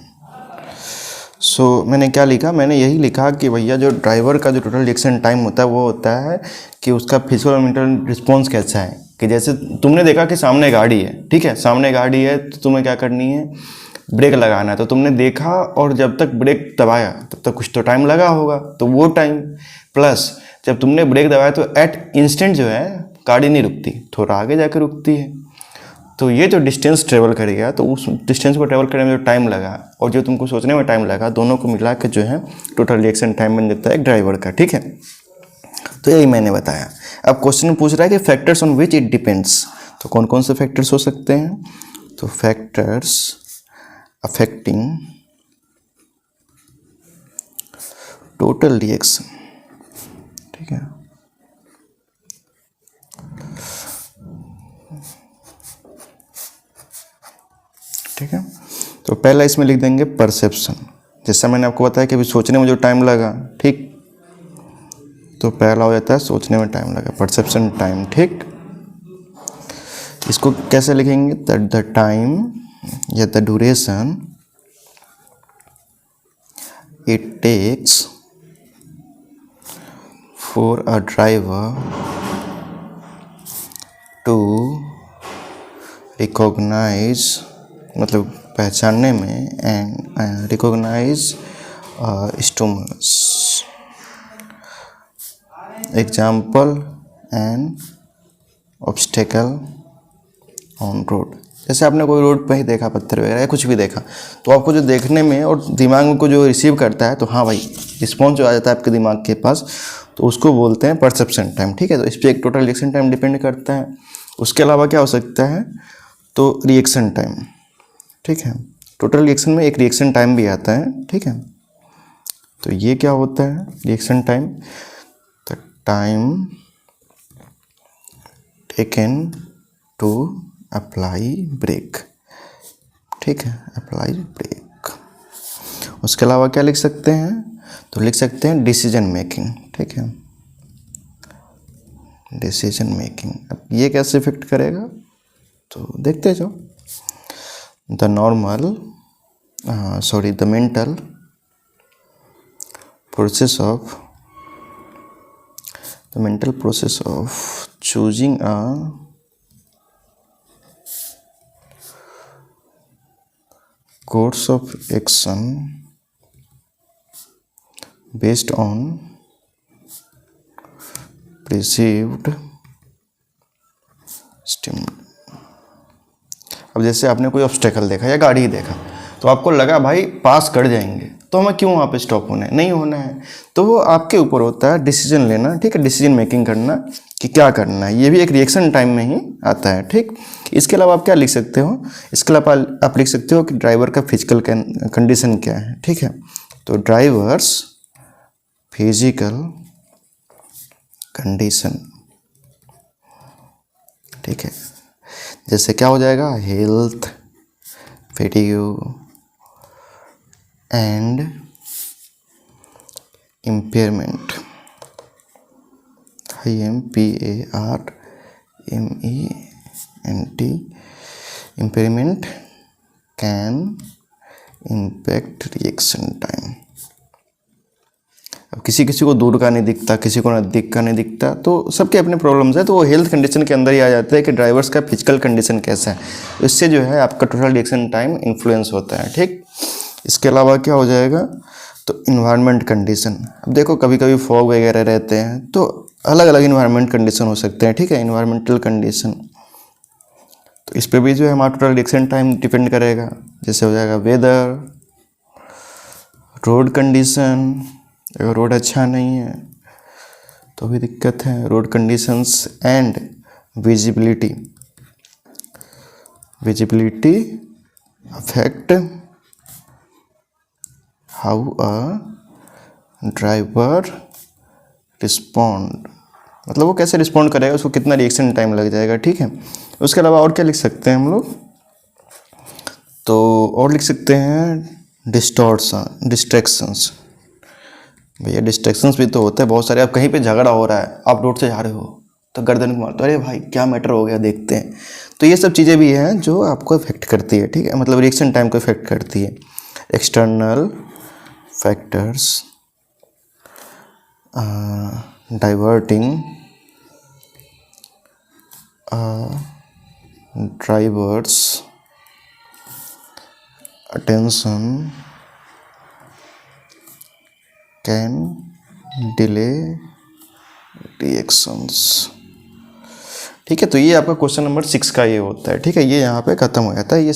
मैंने क्या लिखा, मैंने यही लिखा कि भैया जो driver का जो टोटल रिएक्शन टाइम होता है वो होता है कि उसका फिजिकल और मेंटल रिस्पॉन्स कैसा है। कि जैसे तुमने देखा कि सामने गाड़ी है, ठीक है, सामने गाड़ी है तो तुम्हें क्या करनी है, ब्रेक लगाना है, तो तुमने देखा और जब तक ब्रेक दबाया तब तक कुछ तो टाइम लगा होगा, तो वो टाइम प्लस जब तुमने ब्रेक दबाया तो एट इंस्टेंट जो है गाड़ी नहीं रुकती, थोड़ा आगे जाकर रुकती है। तो ये जो डिस्टेंस ट्रेवल कर गया, तो उस डिस्टेंस को ट्रेवल करने में जो टाइम लगा और जो तुमको सोचने में टाइम लगा, दोनों को मिला के जो है टोटल रिएक्शन टाइम बन जाता है एक ड्राइवर का। ठीक है, तो यही मैंने बताया। अब क्वेश्चन पूछ रहा है कि factors on which it depends, तो कौन कौन से फैक्टर्स हो सकते हैं? तो फैक्टर्स अफेक्टिंग टोटल रिएक्शन। ठीक है, ठीक है, तो पहला इसमें लिख देंगे परसेप्शन। जैसा मैंने आपको बताया कि अभी सोचने में जो टाइम लगा, ठीक, तो पहला हो जाता है सोचने में टाइम लगा, परसेप्शन टाइम। ठीक, इसको कैसे लिखेंगे? द टाइम या the duration it takes for a driver to recognise, मतलब पहचानने में, and recognise stimulus, example and obstacle on road. जैसे आपने कोई रोड पे ही देखा, पत्थर वगैरह या कुछ भी देखा, तो आपको जो देखने में और दिमाग में को जो रिसीव करता है, तो हाँ भाई रिस्पॉन्स जो आ जाता है आपके दिमाग के पास, तो उसको बोलते हैं परसेप्शन टाइम। ठीक है, तो इस पर एक टोटल रिएक्शन टाइम डिपेंड करता है। उसके अलावा क्या हो सकता है? तो रिएक्शन टाइम। ठीक है, टोटल रिएक्शन में एक रिएक्शन टाइम भी आता है। ठीक है, तो ये क्या होता है reaction time? The time taken to apply brake. ठीक है, अप्लाई ब्रेक। उसके अलावा क्या लिख सकते हैं? तो लिख सकते हैं डिसीजन मेकिंग। ठीक है, डिसीजन मेकिंग। अब ये कैसे इफेक्ट करेगा, तो देखते जाओ। The mental process of choosing a course of action based on perceived stimuli। अब जैसे आपने कोई ऑब्स्टेकल देखा या गाड़ी देखा, तो आपको लगा भाई पास कर जाएंगे, तो हमें क्यों वहाँ पे स्टॉप होना है? नहीं होना है। तो वो आपके ऊपर होता है डिसीजन लेना। ठीक है, डिसीजन मेकिंग करना कि क्या करना है। ये भी एक रिएक्शन टाइम में ही आता है। ठीक, इसके अलावा आप क्या लिख सकते हो? इसके अलावा आप लिख सकते हो कि ड्राइवर का फिजिकल कंडीशन क्या है। ठीक है, तो ड्राइवर्स फिजिकल कंडीशन। ठीक है, जैसे क्या हो जाएगा? Health, fatigue and impairment. IMPARMENT। Impairment can impact reaction time. अब किसी किसी को दूर का नहीं दिखता, किसी को नज़दीक का नहीं दिखता, तो सबके अपने प्रॉब्लम्स है, तो वो हेल्थ कंडीशन के अंदर ही आ जाता है कि ड्राइवर्स का फिजिकल कंडीशन कैसा है। तो इससे जो है आपका टोटल रिएक्शन टाइम इन्फ्लुएंस होता है। ठीक, इसके अलावा क्या हो जाएगा? तो इन्वायरमेंट कंडीशन। अब देखो कभी कभी फॉग वगैरह रहते हैं, तो अलग अलग इन्वायरमेंट कंडीशन हो सकते हैं। ठीक है, इन्वायरमेंटल कंडीशन, तो इस पर भी जो है हमारा टोटल रिएक्शन टाइम डिपेंड करेगा। जैसे हो जाएगा वेदर, रोड कंडीशन, अगर रोड अच्छा नहीं है तो भी दिक्कत है, road conditions, and visibility affect how a driver respond, मतलब वो कैसे रिस्पॉन्ड करेगा, उसको कितना रिएक्शन टाइम लग जाएगा। ठीक है, उसके अलावा और क्या लिख सकते हैं हम लोग? तो और लिख सकते हैं डिस्ट्रैक्शंस। भैया डिस्ट्रैक्शंस भी तो होता है बहुत सारे। अब कहीं पे झगड़ा हो रहा है, आप रोड से जा रहे हो तो गर्दन को मारते हो, अरे भाई क्या मैटर हो गया, देखते हैं। तो ये सब चीज़ें भी हैं जो आपको इफेक्ट करती है। ठीक है, मतलब रिएक्शन टाइम को इफेक्ट करती है। External factors diverting drivers attention can delay reactions. ठीक है, तो ये आपका क्वेश्चन नंबर 6 का ये होता है। ठीक है, ये यहाँ पे ख़त्म हो जाता है। ये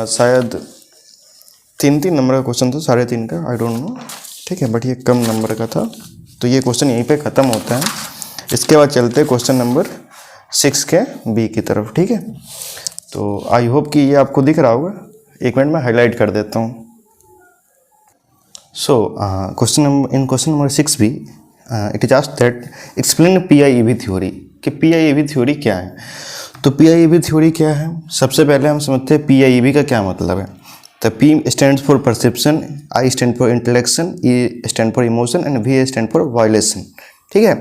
शायद 3 नंबर का क्वेश्चन था, 3.5 का, आई डोंट नो। ठीक है, बट ये कम नंबर का था, तो ये क्वेश्चन यहीं पे ख़त्म होता है। इसके बाद चलते हैं क्वेश्चन नंबर 6 के बी की तरफ। ठीक है, तो आई होप कि ये आपको दिख रहा होगा। 1 मिनट में हाईलाइट कर देता हूँ। So question number 6 b it is asked that explain PIEV theory, कि पीआईईवी थ्योरी क्या है। तो पीआईईवी थ्योरी क्या है, सबसे पहले हम समझते हैं पीआईईवी का क्या मतलब है। तो P stand for perception, I stand for intellection, E stand for emotion and V stand for violation. ठीक है,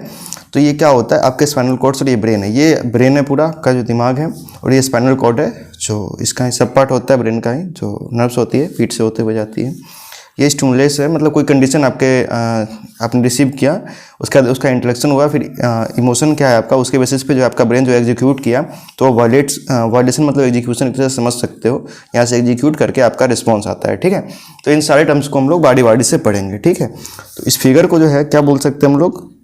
तो ये क्या होता है, आपके स्पाइनल कॉर्ड और ये ब्रेन है। ये ब्रेन है पूरा का जो दिमाग है, और ये स्पाइनल कॉर्ड है जो इसका ही सब पार्ट होता है ब्रेन का ही, जो नर्व्स होती है पीठ से होते हुए जाती है। ये स्टिमुलस है, मतलब कोई कंडीशन आपने रिसीव किया, उसका इंटलेक्शन हुआ, फिर इमोशन क्या है आपका, उसके बेसिस पे जो आपका ब्रेन जो एग्जीक्यूट किया, तो वायलेशन मतलब एग्जीक्यूशन एक तरह से समझ सकते हो, यहाँ से एग्जीक्यूट करके आपका रिस्पॉन्स आता है। ठीक है, तो इन सारे टर्म्स को हम लोग बारी से पढ़ेंगे। ठीक है, तो इस फिगर को जो है क्या बोल सकते हैं हम लोग,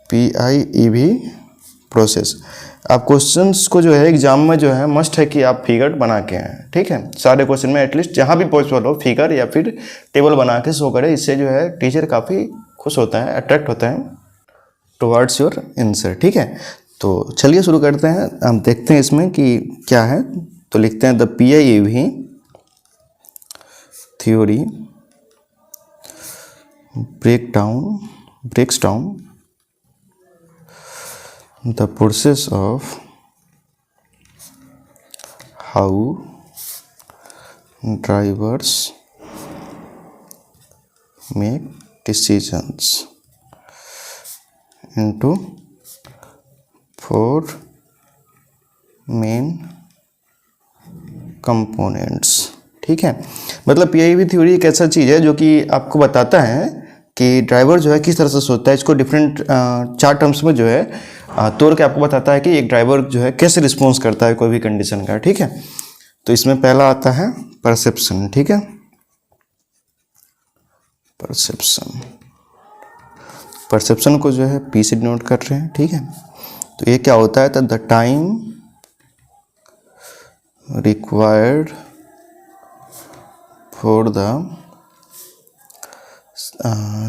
PIEV प्रोसेस। आप क्वेश्चंस को जो है एग्जाम में जो है मस्ट है कि आप फिगर बना के आएँ। ठीक है, सारे क्वेश्चन में एटलीस्ट जहाँ भी पॉसिबल हो फिगर या फिर टेबल बना के शो करें। इससे जो है टीचर काफ़ी खुश होता है, अट्रैक्ट होता है टुवर्ड्स योर आंसर। ठीक है, तो चलिए शुरू करते हैं। हम देखते हैं इसमें कि क्या है। तो लिखते हैं the PIEV theory breaks down the process of how drivers make decisions into 4 main components। ठीक है, मतलब पीआईवी थ्योरी एक ऐसा चीज़ है जो कि आपको बताता है कि ड्राइवर जो है किस तरह से सोचता है। इसको डिफरेंट 4 टर्म्स में जो है तोड़ के आपको बताता है कि एक ड्राइवर जो है कैसे रिस्पॉन्स करता है कोई भी कंडीशन का। ठीक है, तो इसमें पहला आता है परसेप्शन। ठीक है, परसेप्शन को जो है P से डिनोट कर रहे हैं। ठीक है, तो ये क्या होता है, तो the time required for the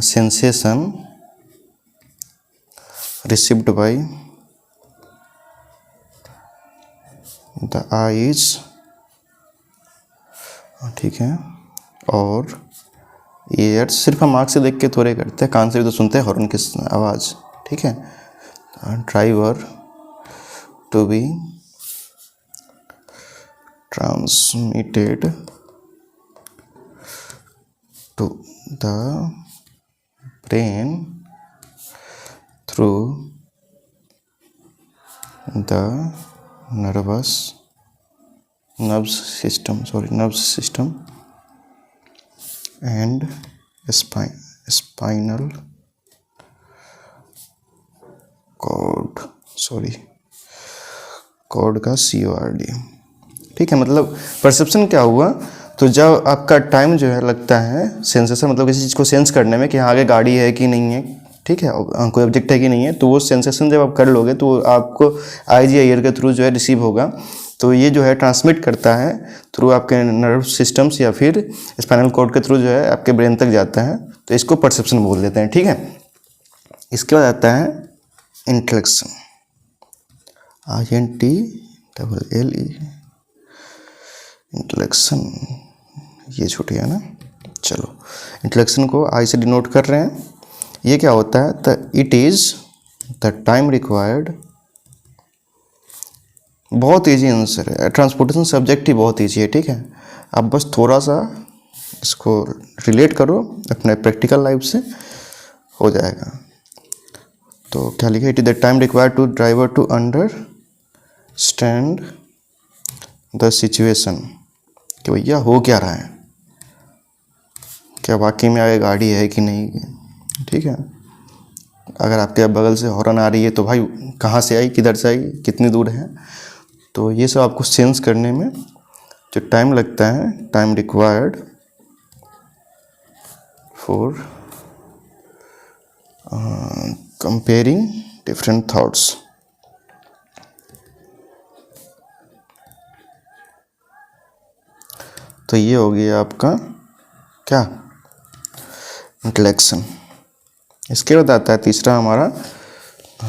sensation received by the eyes। ठीक है, और ईयर्स सिर्फ हम आँख से देख के थोड़े करते हैं, कान से भी तो सुनते हैं हॉर्न की आवाज़। ठीक है, driver to be transmitted to the brain through the nervous system and spinal cord, cord का CORD। ठीक है, मतलब परसेप्शन क्या हुआ, तो जब आपका टाइम जो है लगता है सेंसेशन, मतलब किसी चीज़ को सेंस करने में कि हाँ आगे गाड़ी है कि नहीं है, ठीक है, कोई ऑब्जेक्ट है कि नहीं है, तो वो सेंसेशन जब आप कर लोगे तो आपको आईज या ईयर के थ्रू जो है रिसीव होगा। तो ये जो है ट्रांसमिट करता है थ्रू आपके नर्व सिस्टम्स या फिर स्पाइनल कॉर्ड के थ्रू जो है आपके ब्रेन तक जाता है, तो इसको परसेप्शन बोल देते हैं। ठीक है, इसके बाद आता है इंटेलेक्शन, INTLLE, इंटेलेक्शन, ये छूट गया ना, चलो इंटेलेक्शन को आई से डिनोट कर रहे हैं। ये क्या होता है, the it is the time required, बहुत ईजी आंसर है, ट्रांसपोर्टेशन सब्जेक्ट ही बहुत ईजी है। ठीक है, आप बस थोड़ा सा इसको रिलेट करो अपने प्रैक्टिकल लाइफ से, हो जाएगा। तो क्या लिखा, it is the time required to driver to understand the situation, कि भैया हो क्या रहा है, क्या वाकई में आगे गाड़ी है कि नहीं। ठीक है, अगर आपके बगल से हॉर्न आ रही है तो भाई कहाँ से आई, किधर से आई, कितनी दूर है, तो ये सब आपको सेंस करने में जो टाइम लगता है, time required for comparing different thoughts. तो ये हो गया आपका क्या, इंटेलेक्शन। इसके बाद आता है तीसरा हमारा,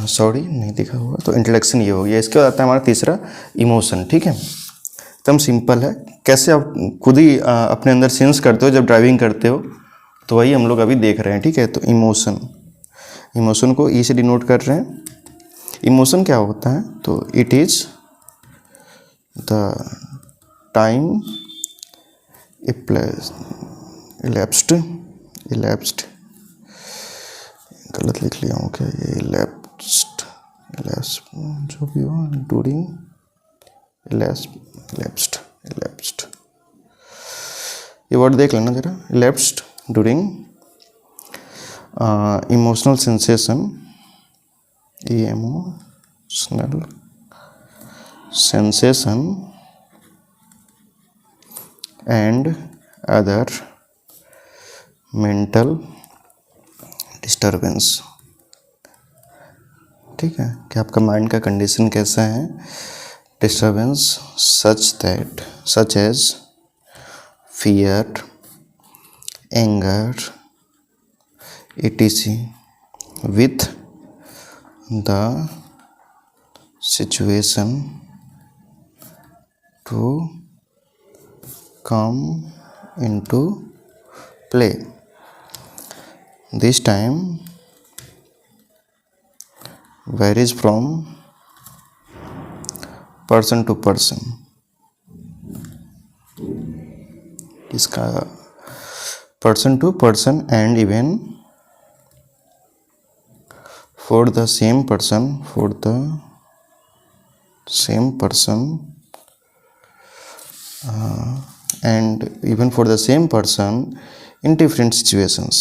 सॉरी नहीं दिखा हुआ, तो इंटेलेक्शन ये हो गया। इसके बाद आता है हमारा तीसरा, इमोशन। ठीक है, एकदम सिंपल है, कैसे आप खुद ही अपने अंदर सेंस करते हो जब ड्राइविंग करते हो, तो वही हम लोग अभी देख रहे हैं। ठीक है, तो इमोशन, इमोशन को ई से डिनोट कर रहे हैं। इमोशन क्या होता है, तो it is the time elapsed, गलत लिख लिया हूँ क्या, ये elapsed जो भी हो, during elapsed, ये वर्ड देख लेना जरा, elapsed during emotional sensation, emotional sensation and other mental disturbance। ठीक है, कि आपका माइंड का कंडीशन कैसा है, disturbance such as fear, anger, etc with the situation to come into play. This time varies from person to person। इसका person to person and even for the same person and even for the same person in different situations।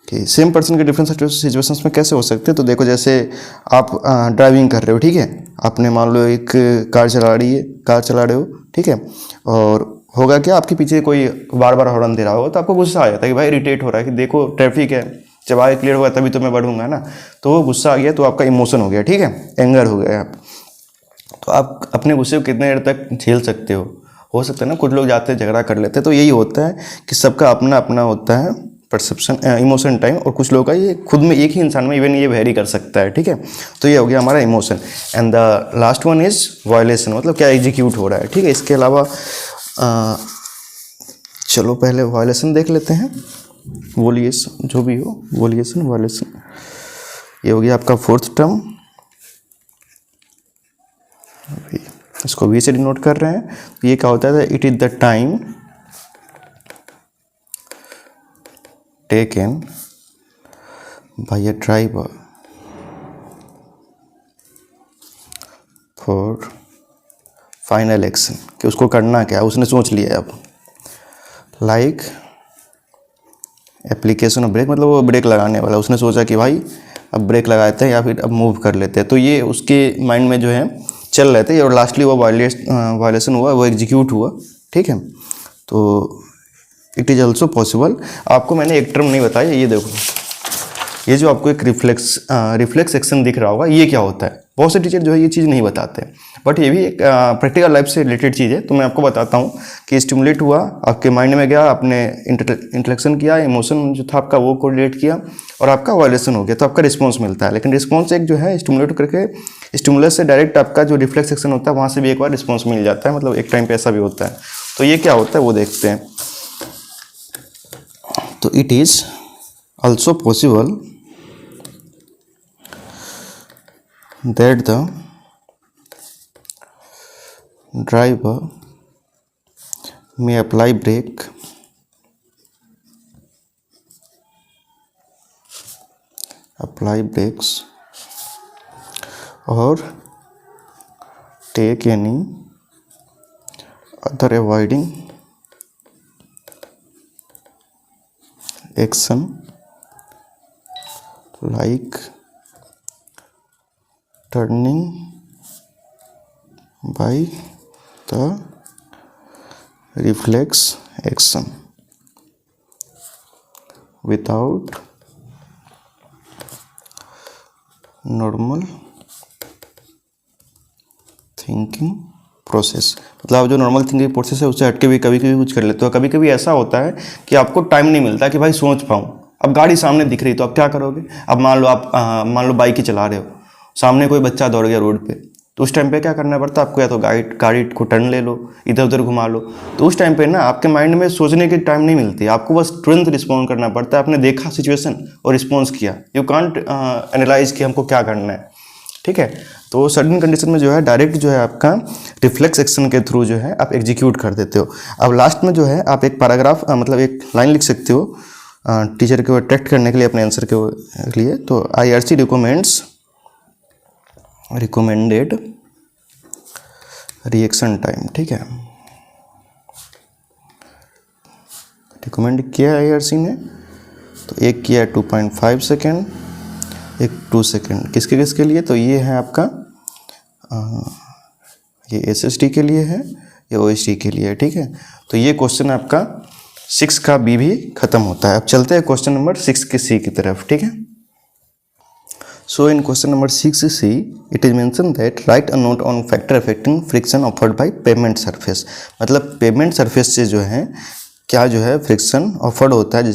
कि same person के different situations में कैसे हो सकते हैं, तो देखो जैसे आप ड्राइविंग कर रहे हो, ठीक है, आपने मान लो एक कार चला रहे हो, ठीक है, और होगा क्या, आपके पीछे कोई बार बार हॉर्न दे रहा होगा, तो आपको गुस्सा आ जाता है कि भाई इरिटेट हो रहा है कि देखो ट्रैफिक है, जब आगे क्लियर होगा तभी तो मैं बढ़ूंगा ना, तो वो गुस्सा आ गया, तो आपका इमोशन हो गया। ठीक है, एंगर हो गया आप। तो आप अपने गुस्से को कितने देर तक झेल सकते हो सकता है ना, कुछ लोग जाते हैं झगड़ा कर लेते हैं। तो यही होता है कि सबका अपना अपना होता है परसेप्शन, इमोशन टाइम, और कुछ लोगों का ये खुद में एक ही इंसान में इवन ये वेरी कर सकता है। ठीक है, तो ये हो गया हमारा emotion. And the last one is violation, मतलब क्या एग्जीक्यूट हो रहा है। ठीक है, इसके अलावा चलो पहले वायलेशन देख लेते हैं, वोलिएशन जो भी हो, वोलिएशन वायलेशन, ये हो गया आपका फोर्थ टर्म। इसको वी से डिनोट कर रहे हैं। तो ये क्या होता है, it is the time taken by a driver for final action, कि उसको करना क्या है, उसने सोच लिया है अब। लाइक एप्लीकेशन ऑफ ब्रेक, मतलब वो ब्रेक लगाने वाला, उसने सोचा कि भाई अब ब्रेक लगाते हैं या फिर अब मूव कर लेते हैं। तो ये उसके माइंड में जो है चल रहे थे, और लास्टली वो वायलेशन हुआ, वो एग्जीक्यूट हुआ। ठीक है, तो इट इज़ ऑल्सो पॉसिबल। आपको मैंने एक टर्म नहीं बताया, ये देखो, ये जो आपको एक रिफ्लेक्स एक्शन दिख रहा होगा, ये क्या होता है। बहुत से टीचर जो है ये चीज़ नहीं बताते, बट ये भी एक प्रैक्टिकल लाइफ से रिलेटेड चीज़ है। तो मैं आपको बताता हूँ कि स्टिमुलेट हुआ, आपके माइंड में गया, आपने इंटलेक्शन किया, इमोशन जो था आपका वो कोरिलेट किया, और आपका वायलेशन हो गया, तो आपका रिस्पॉन्स मिलता है। लेकिन रिस्पॉन्स एक जो है स्टिमुलेट करके, स्टिमुलस से डायरेक्ट आपका जो रिफ्लेक्स एक्शन होता है वहाँ से भी एक बार रिस्पॉन्स मिल जाता है, मतलब एक टाइम पे ऐसा भी होता है। तो ये क्या होता है वो देखते हैं। तो it is also possible that the driver may apply brakes or take any other avoiding action like turning by the reflex action without normal thinking process. मतलब आप जो नॉर्मल थिंकिंग प्रोसेस है उससे हटके भी कभी कभी कुछ कर लेते हो। कभी कभी ऐसा होता है कि आपको टाइम नहीं मिलता कि भाई सोच पाऊँ। अब गाड़ी सामने दिख रही तो आप क्या करोगे? अब मान लो बाइक ही चला रहे हो, सामने कोई बच्चा दौड़ गया रोड पे, तो उस टाइम पे क्या करना पड़ता है आपको? या तो गाड़ी को टर्न ले लो, इधर उधर घुमा लो। तो उस टाइम पे ना आपके माइंड में सोचने की टाइम नहीं मिलती, आपको बस तुरंत रिस्पॉन्ड करना पड़ता है। आपने देखा सिचुएशन और रिस्पॉन्स किया, यू कांट एनालाइज कि हमको क्या करना है, ठीक है। तो सर्टेन कंडीशन में जो है डायरेक्ट जो है आपका रिफ्लेक्स एक्शन के थ्रू जो है आप एग्जीक्यूट कर देते हो। अब लास्ट में जो है आप एक पैराग्राफ मतलब एक लाइन लिख सकते हो टीचर को अट्रैक्ट करने के लिए, अपने आंसर के लिए। तो IRC रिकमेंडेड रिएक्शन टाइम, ठीक है, रिकमेंड किया है IRC ने। तो एक किया है 2.5 सेकेंड, एक 2 सेकेंड। किसके किसके लिए? तो ये है आपका ये SST के लिए है, ये OST के लिए है, ठीक है। तो ये क्वेश्चन आपका 6 का B भी खत्म होता है। अब चलते हैं क्वेश्चन नंबर 6 के C की तरफ, ठीक है। So in question number 6C it is mention that write a note on factor affecting friction offered by pavement surface. मतलब पेमेंट सरफेस से जो है क्या जो है फ्रिक्शन ऑफर्ड होता है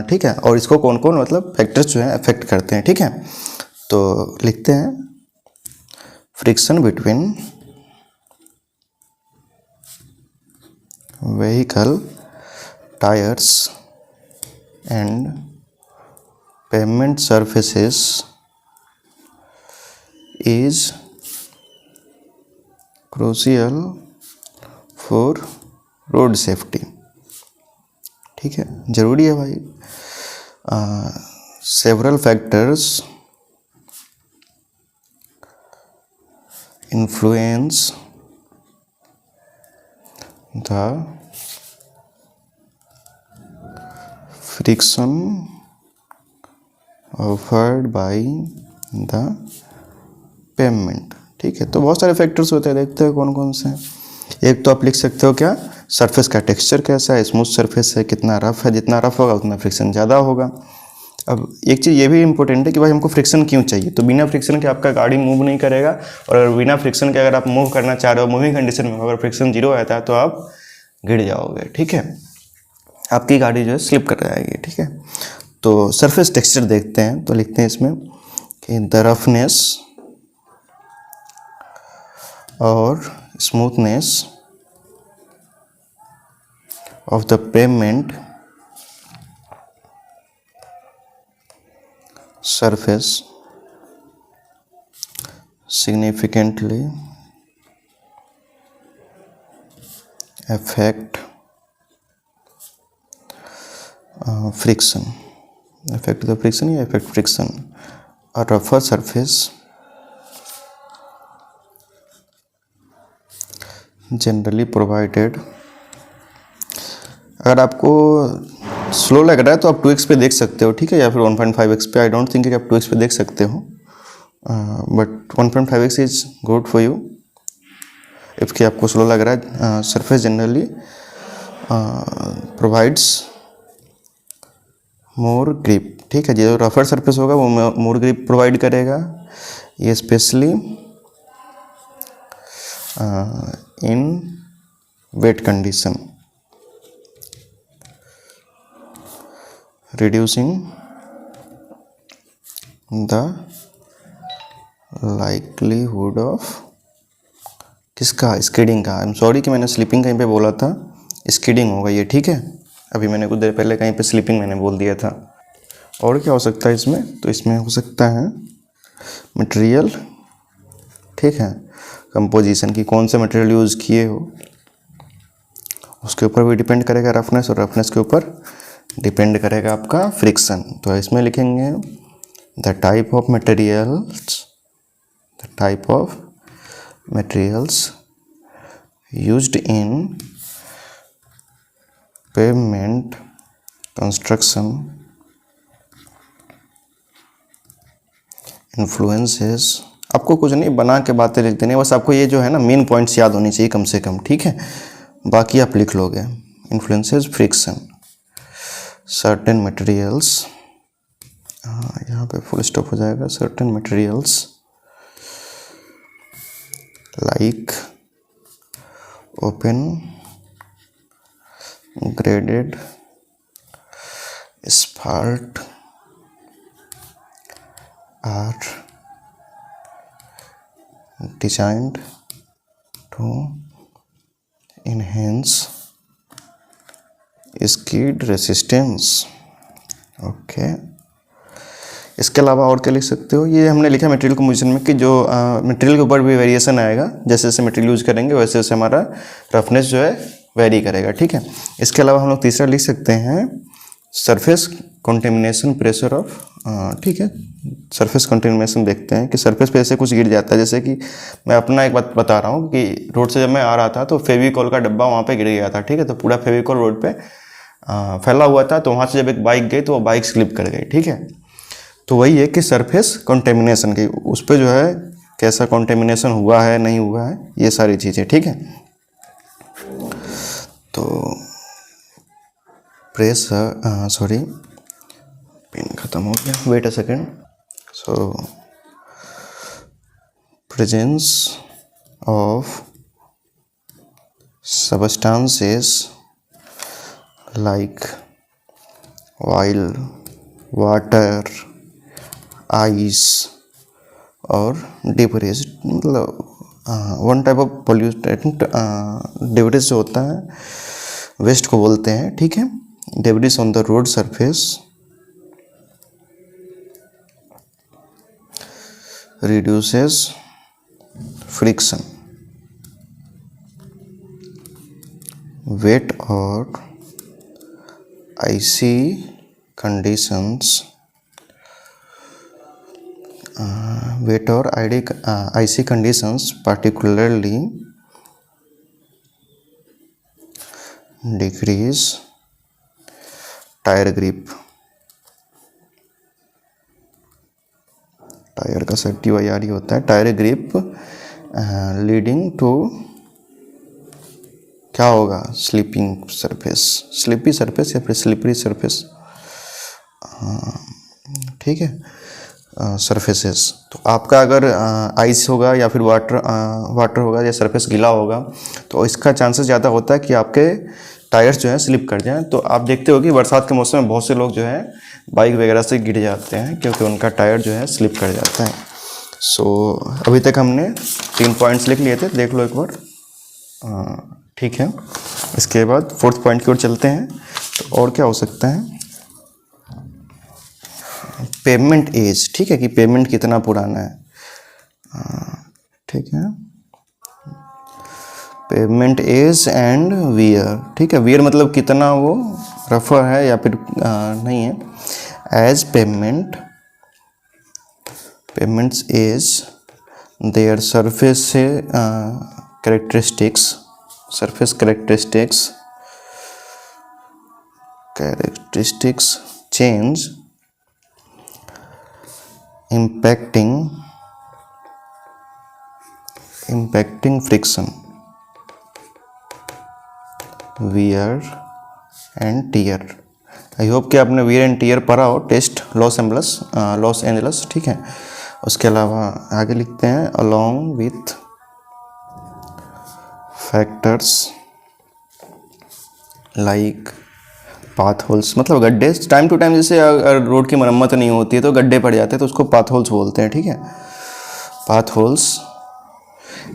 ठीक है, और इसको कौन कौन मतलब फैक्टर्स जो है अफेक्ट करते हैं, ठीक है। तो लिखते हैं friction between vehicle tyres and payment surfaces is crucial for road safety, ठीक है, जरूरी है भाई। several factors influence the friction offered by the payment, ठीक है। तो बहुत सारे फैक्टर्स होते हैं, देखते हैं कौन कौन से हैं। एक तो आप लिख सकते हो क्या, सरफेस का टेक्सचर कैसा है, स्मूथ सरफेस है, कितना रफ है, जितना रफ होगा उतना फ्रिक्शन ज़्यादा होगा। अब एक चीज़ ये भी इंपॉर्टेंट है कि भाई हमको फ्रिक्शन क्यों चाहिए। तो बिना फ्रिक्शन के आपका गाड़ी मूव नहीं करेगा, और बिना फ्रिक्शन के अगर आप मूव करना चाह रहे हो मूविंग कंडीशन में, अगर फ्रिक्शन 0 आता है तो आप गिर जाओगे, ठीक है, आपकी गाड़ी जो है स्लिप कर जाएगी, ठीक है। तो सरफेस टेक्सचर देखते हैं, तो लिखते हैं इसमें कि द रफनेस और smoothness of the pavement surface significantly affect friction. Affect the friction या affect friction. A rougher surface generally provided. अगर आपको स्लो लग रहा है तो आप 2x पे देख सकते हो, ठीक है, या फिर 1.5x पे। आई डोंट थिंक कि आप 2x पे देख सकते हो, but 1.5x is good for you if कि आपको स्लो लग रहा है। सरफेस जनरली प्रोवाइड्स मोर ग्रिप, ठीक है। जो रफर सरफेस होगा वो मोर ग्रिप प्रोवाइड करेगा। ये specially in wait condition, reducing the likelihood of किसका, स्किडिंग का। आई एम सॉरी कि मैंने स्लीपिंग कहीं पे बोला था, स्किडिंग होगा ये, ठीक है। अभी मैंने कुछ देर पहले कहीं पे स्लीपिंग मैंने बोल दिया था। और क्या हो सकता है इसमें, तो इसमें हो सकता है मटेरियल, ठीक है, कंपोजिशन की, कौन से मटेरियल यूज़ किए हो उसके ऊपर भी डिपेंड करेगा रफनेस, और रफनेस के ऊपर डिपेंड करेगा आपका फ्रिक्शन। तो इसमें लिखेंगे the type of materials used in pavement construction influences. आपको कुछ नहीं, बना के बातें लिख देनी, बस आपको ये जो है ना मेन पॉइंट्स याद होनी चाहिए कम से कम, ठीक है। बाकी आप लिख लोगे। इन्फ्लुएंसेस फ्रिक्शन, सर्टेन मटेरियल्स, यहाँ पे फुल स्टॉप हो जाएगा। Certain materials like open graded asphalt are designed to enhance skid resistance। Okay, इसके अलावा और क्या लिख सकते हो? ये हमने लिखा मटेरियल कंपोजिशन में कि जो मटेरियल के ऊपर भी वेरिएशन आएगा, जैसे जैसे मटेरियल यूज करेंगे वैसे वैसे हमारा रफनेस जो है वेरी करेगा, ठीक है। इसके अलावा हम लोग तीसरा लिख सकते हैं सरफेस कंटेमिनेशन प्रेशर ऑफ, ठीक है। सरफेस कंटेमिनेशन देखते हैं कि सरफेस पे ऐसे कुछ गिर जाता है, जैसे कि मैं अपना एक बात बता रहा हूँ कि रोड से जब मैं आ रहा था तो फेविकॉल का डब्बा वहाँ पे गिर गया था, ठीक है। तो पूरा फेविकॉल रोड पे फैला हुआ था, तो वहाँ से जब एक बाइक गई तो वो बाइक स्लिप कर गई, ठीक है। तो वही है कि सरफेस कंटेमिनेशन की, उस पर जो है कैसा कंटेमिनेशन हुआ है नहीं हुआ है, ये सारी चीज़ें, ठीक है। तो प्रेशर, सॉरी पेन ख़त्म हो गया, wait a second. So presence of substances like oil, water, ice और डिब्रिज, मतलब one type of pollutant debris जो होता है वेस्ट को बोलते हैं, ठीक है। Debris on the road surface reduces friction, wet और icy conditions, wet और icy conditions particularly decrease tire grip। Tyre का TYR ही होता है, टायर ग्रिप, लीडिंग टू क्या होगा, स्लिपिंग सरफेस, स्लिपी सरफेस या फिर स्लिपरी सरफेस, ठीक है, सरफेसेस। तो आपका अगर आइस होगा या फिर वाटर होगा या सरफेस गीला होगा तो इसका चांसेस ज़्यादा होता है कि आपके टायर्स जो है स्लिप कर जाएं। तो आप देखते हो कि बरसात के मौसम में बहुत से लोग जो है बाइक वगैरह से गिर जाते हैं क्योंकि उनका टायर जो है स्लिप कर जाता है। सो अभी तक हमने 3 पॉइंट्स लिख लिए थे, देख लो एक बार, ठीक है। इसके बाद 4th पॉइंट की ओर चलते हैं। तो और क्या हो सकता है, पेमेंट एज, ठीक है, कि पेमेंट कितना पुराना है, ठीक है। पेमेंट एज एंड वियर, ठीक है। वियर मतलब कितना वो रफर है या फिर नहीं है। As pavements age their surface से characteristics change impacting friction, wear and tear। I hope कि आपने वियर एंड टीयर पढ़ा हो, टेस्ट लॉस एंजलस, ठीक है। उसके अलावा आगे लिखते हैं along with factors like path holes, मतलब गड्ढे, टाइम टू टाइम जैसे अगर रोड की मरम्मत नहीं होती है तो गड्ढे पड़ जाते हैं तो उसको पाथ होल्स बोलते हैं, ठीक है, पाथ होल्स।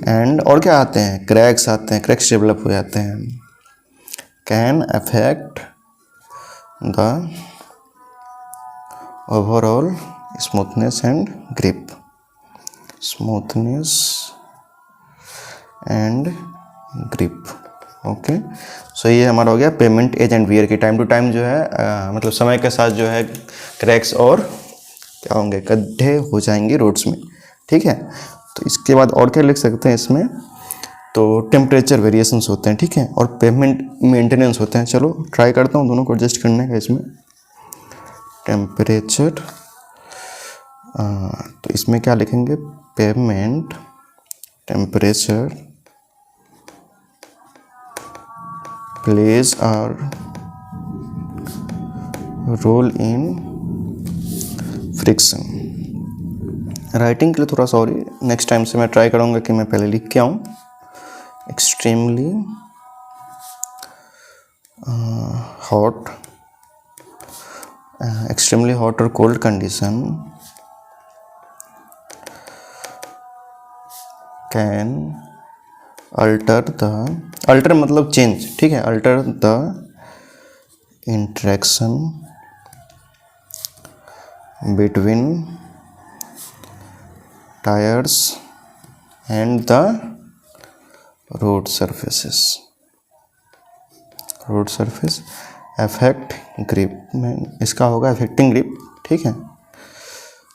एंड और क्या आते हैं, क्रैक्स आते हैं, क्रैक्स डेवलप हो जाते हैं। Can affect the overall smoothness and grip, okay. So ये हमारा हो गया पेमेंट एज एंड वियर की। टाइम टू टाइम जो है मतलब समय के साथ जो है क्रैक्स और क्या होंगे, गड्ढे हो जाएंगे रोड्स में, ठीक है। तो इसके बाद और क्या लिख सकते हैं इसमें, तो टेम्परेचर वेरिएशंस होते हैं, ठीक है, और पेमेंट मेंटेनेंस होते हैं। चलो ट्राई करता हूँ दोनों को एडजस्ट करने का। इसमें टेम्परेचर, तो इसमें क्या लिखेंगे, payment temperature plays a role in friction। Writing के लिए थोड़ा सॉरी, नेक्स्ट टाइम से मैं ट्राई करूँगा कि मैं पहले लिख के आऊँ। एक्सट्रीमली हॉट, एक्सट्रीमली हॉट और कोल्ड कंडीशन कैन अल्टर मतलब चेंज, ठीक है, alter the interaction between tyres and the road surface affect grip में, इसका होगा अफेक्टिंग ग्रिप, ठीक है।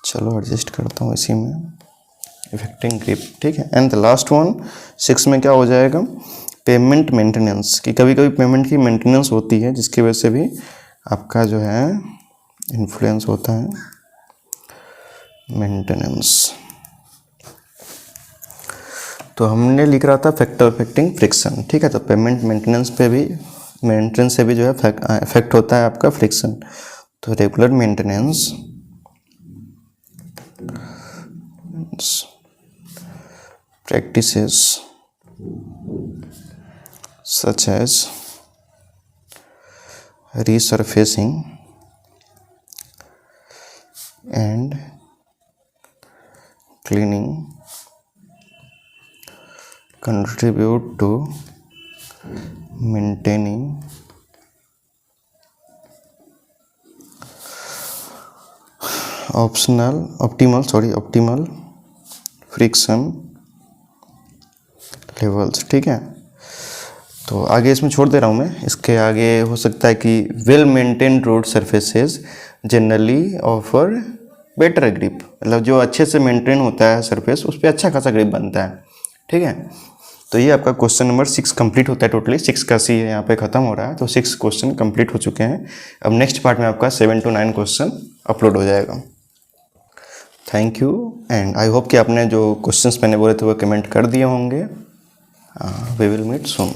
चलो एडजस्ट करता हूँ इसी में, अफेक्टिंग ग्रिप, ठीक है। एंड द लास्ट वन 6 में क्या हो जाएगा, पेमेंट मेंटेनेंस, कि कभी कभी पेमेंट की मेंटेनेंस होती है जिसकी वजह से भी आपका जो है इन्फ्लुएंस होता है मेंटेनेंस। तो हमने लिख रहा था फैक्टर अफेक्टिंग फ्रिक्शन, ठीक है। तो पेमेंट मेंटेनेंस पे भी, मेंटेनेंस से भी जो है इफेक्ट होता है आपका फ्रिक्शन। तो regular maintenance practices such as resurfacing and cleaning contribute to maintaining optimal friction levels, ठीक है। तो आगे इसमें छोड़ दे रहा हूँ मैं, इसके आगे हो सकता है कि well maintained road surfaces generally offer better grip, मतलब जो अच्छे से मेंटेन होता है सरफेस उस पर अच्छा खासा ग्रिप बनता है, ठीक है। तो ये आपका क्वेश्चन नंबर 6 कंप्लीट होता है। टोटली 6 का सी यहाँ पे ख़त्म हो रहा है, तो 6 क्वेश्चन कंप्लीट हो चुके हैं। अब नेक्स्ट पार्ट में आपका 7 to 9 क्वेश्चन अपलोड हो जाएगा। Thank you and I hope कि आपने जो क्वेश्चंस मैंने बोले थे वो कमेंट कर दिए होंगे। We will meet soon.